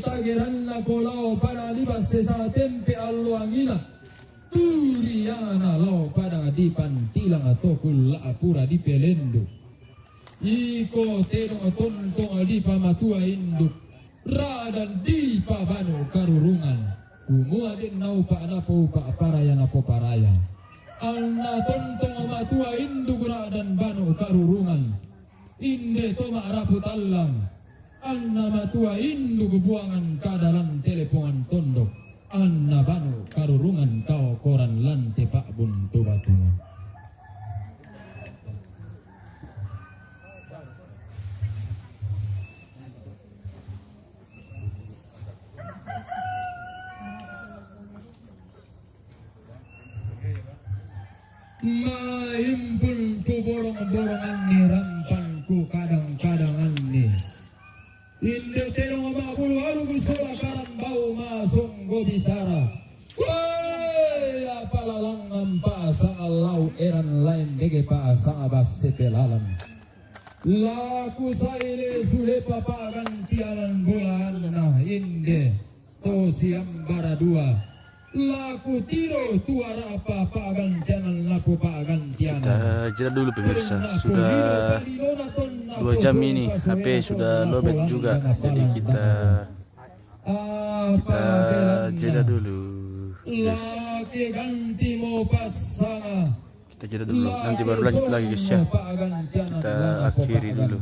Tagiran nako lau pada libas sesa tempe alluangina. Turiana lau pada dipan tilang atau kula apura di pelendo. Iko tedong tontong di pamatua induk radan di pabano karurungan kumua den nau pa napo pa paraya napo paraya alna tontong matua induk radan bano karurungan inde toma arapu talang alna matua induk buangan kadalan telepongan tondok alna bano karurungan kau koran lante pak buntu batungan. Maimpun ku borong-borongan ni rampan ku kadang-kadangan ni inde terong mabulu aru gusola karambau masong go bisara woi apalalang nampa sang alau eran lain dege pa sang abas sepelalan laku saile sule papagan tianan bulan nah inde to siambara dua laku tiro tuara apa pagantianan laku pagantianan. Kita jeda dulu pemirsa. Sudah 2 jam ini HP sudah lobet juga. Jadi kita jeda dulu. Laki ganti mau pasang. Kita jeda dulu. Nanti baru lanjut lagi guys ya. Kita akhiri dulu.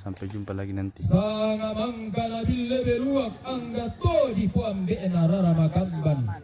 Sampai jumpa lagi nanti. Sanga mangkala bille beruak angga to di puambe enarara makamban.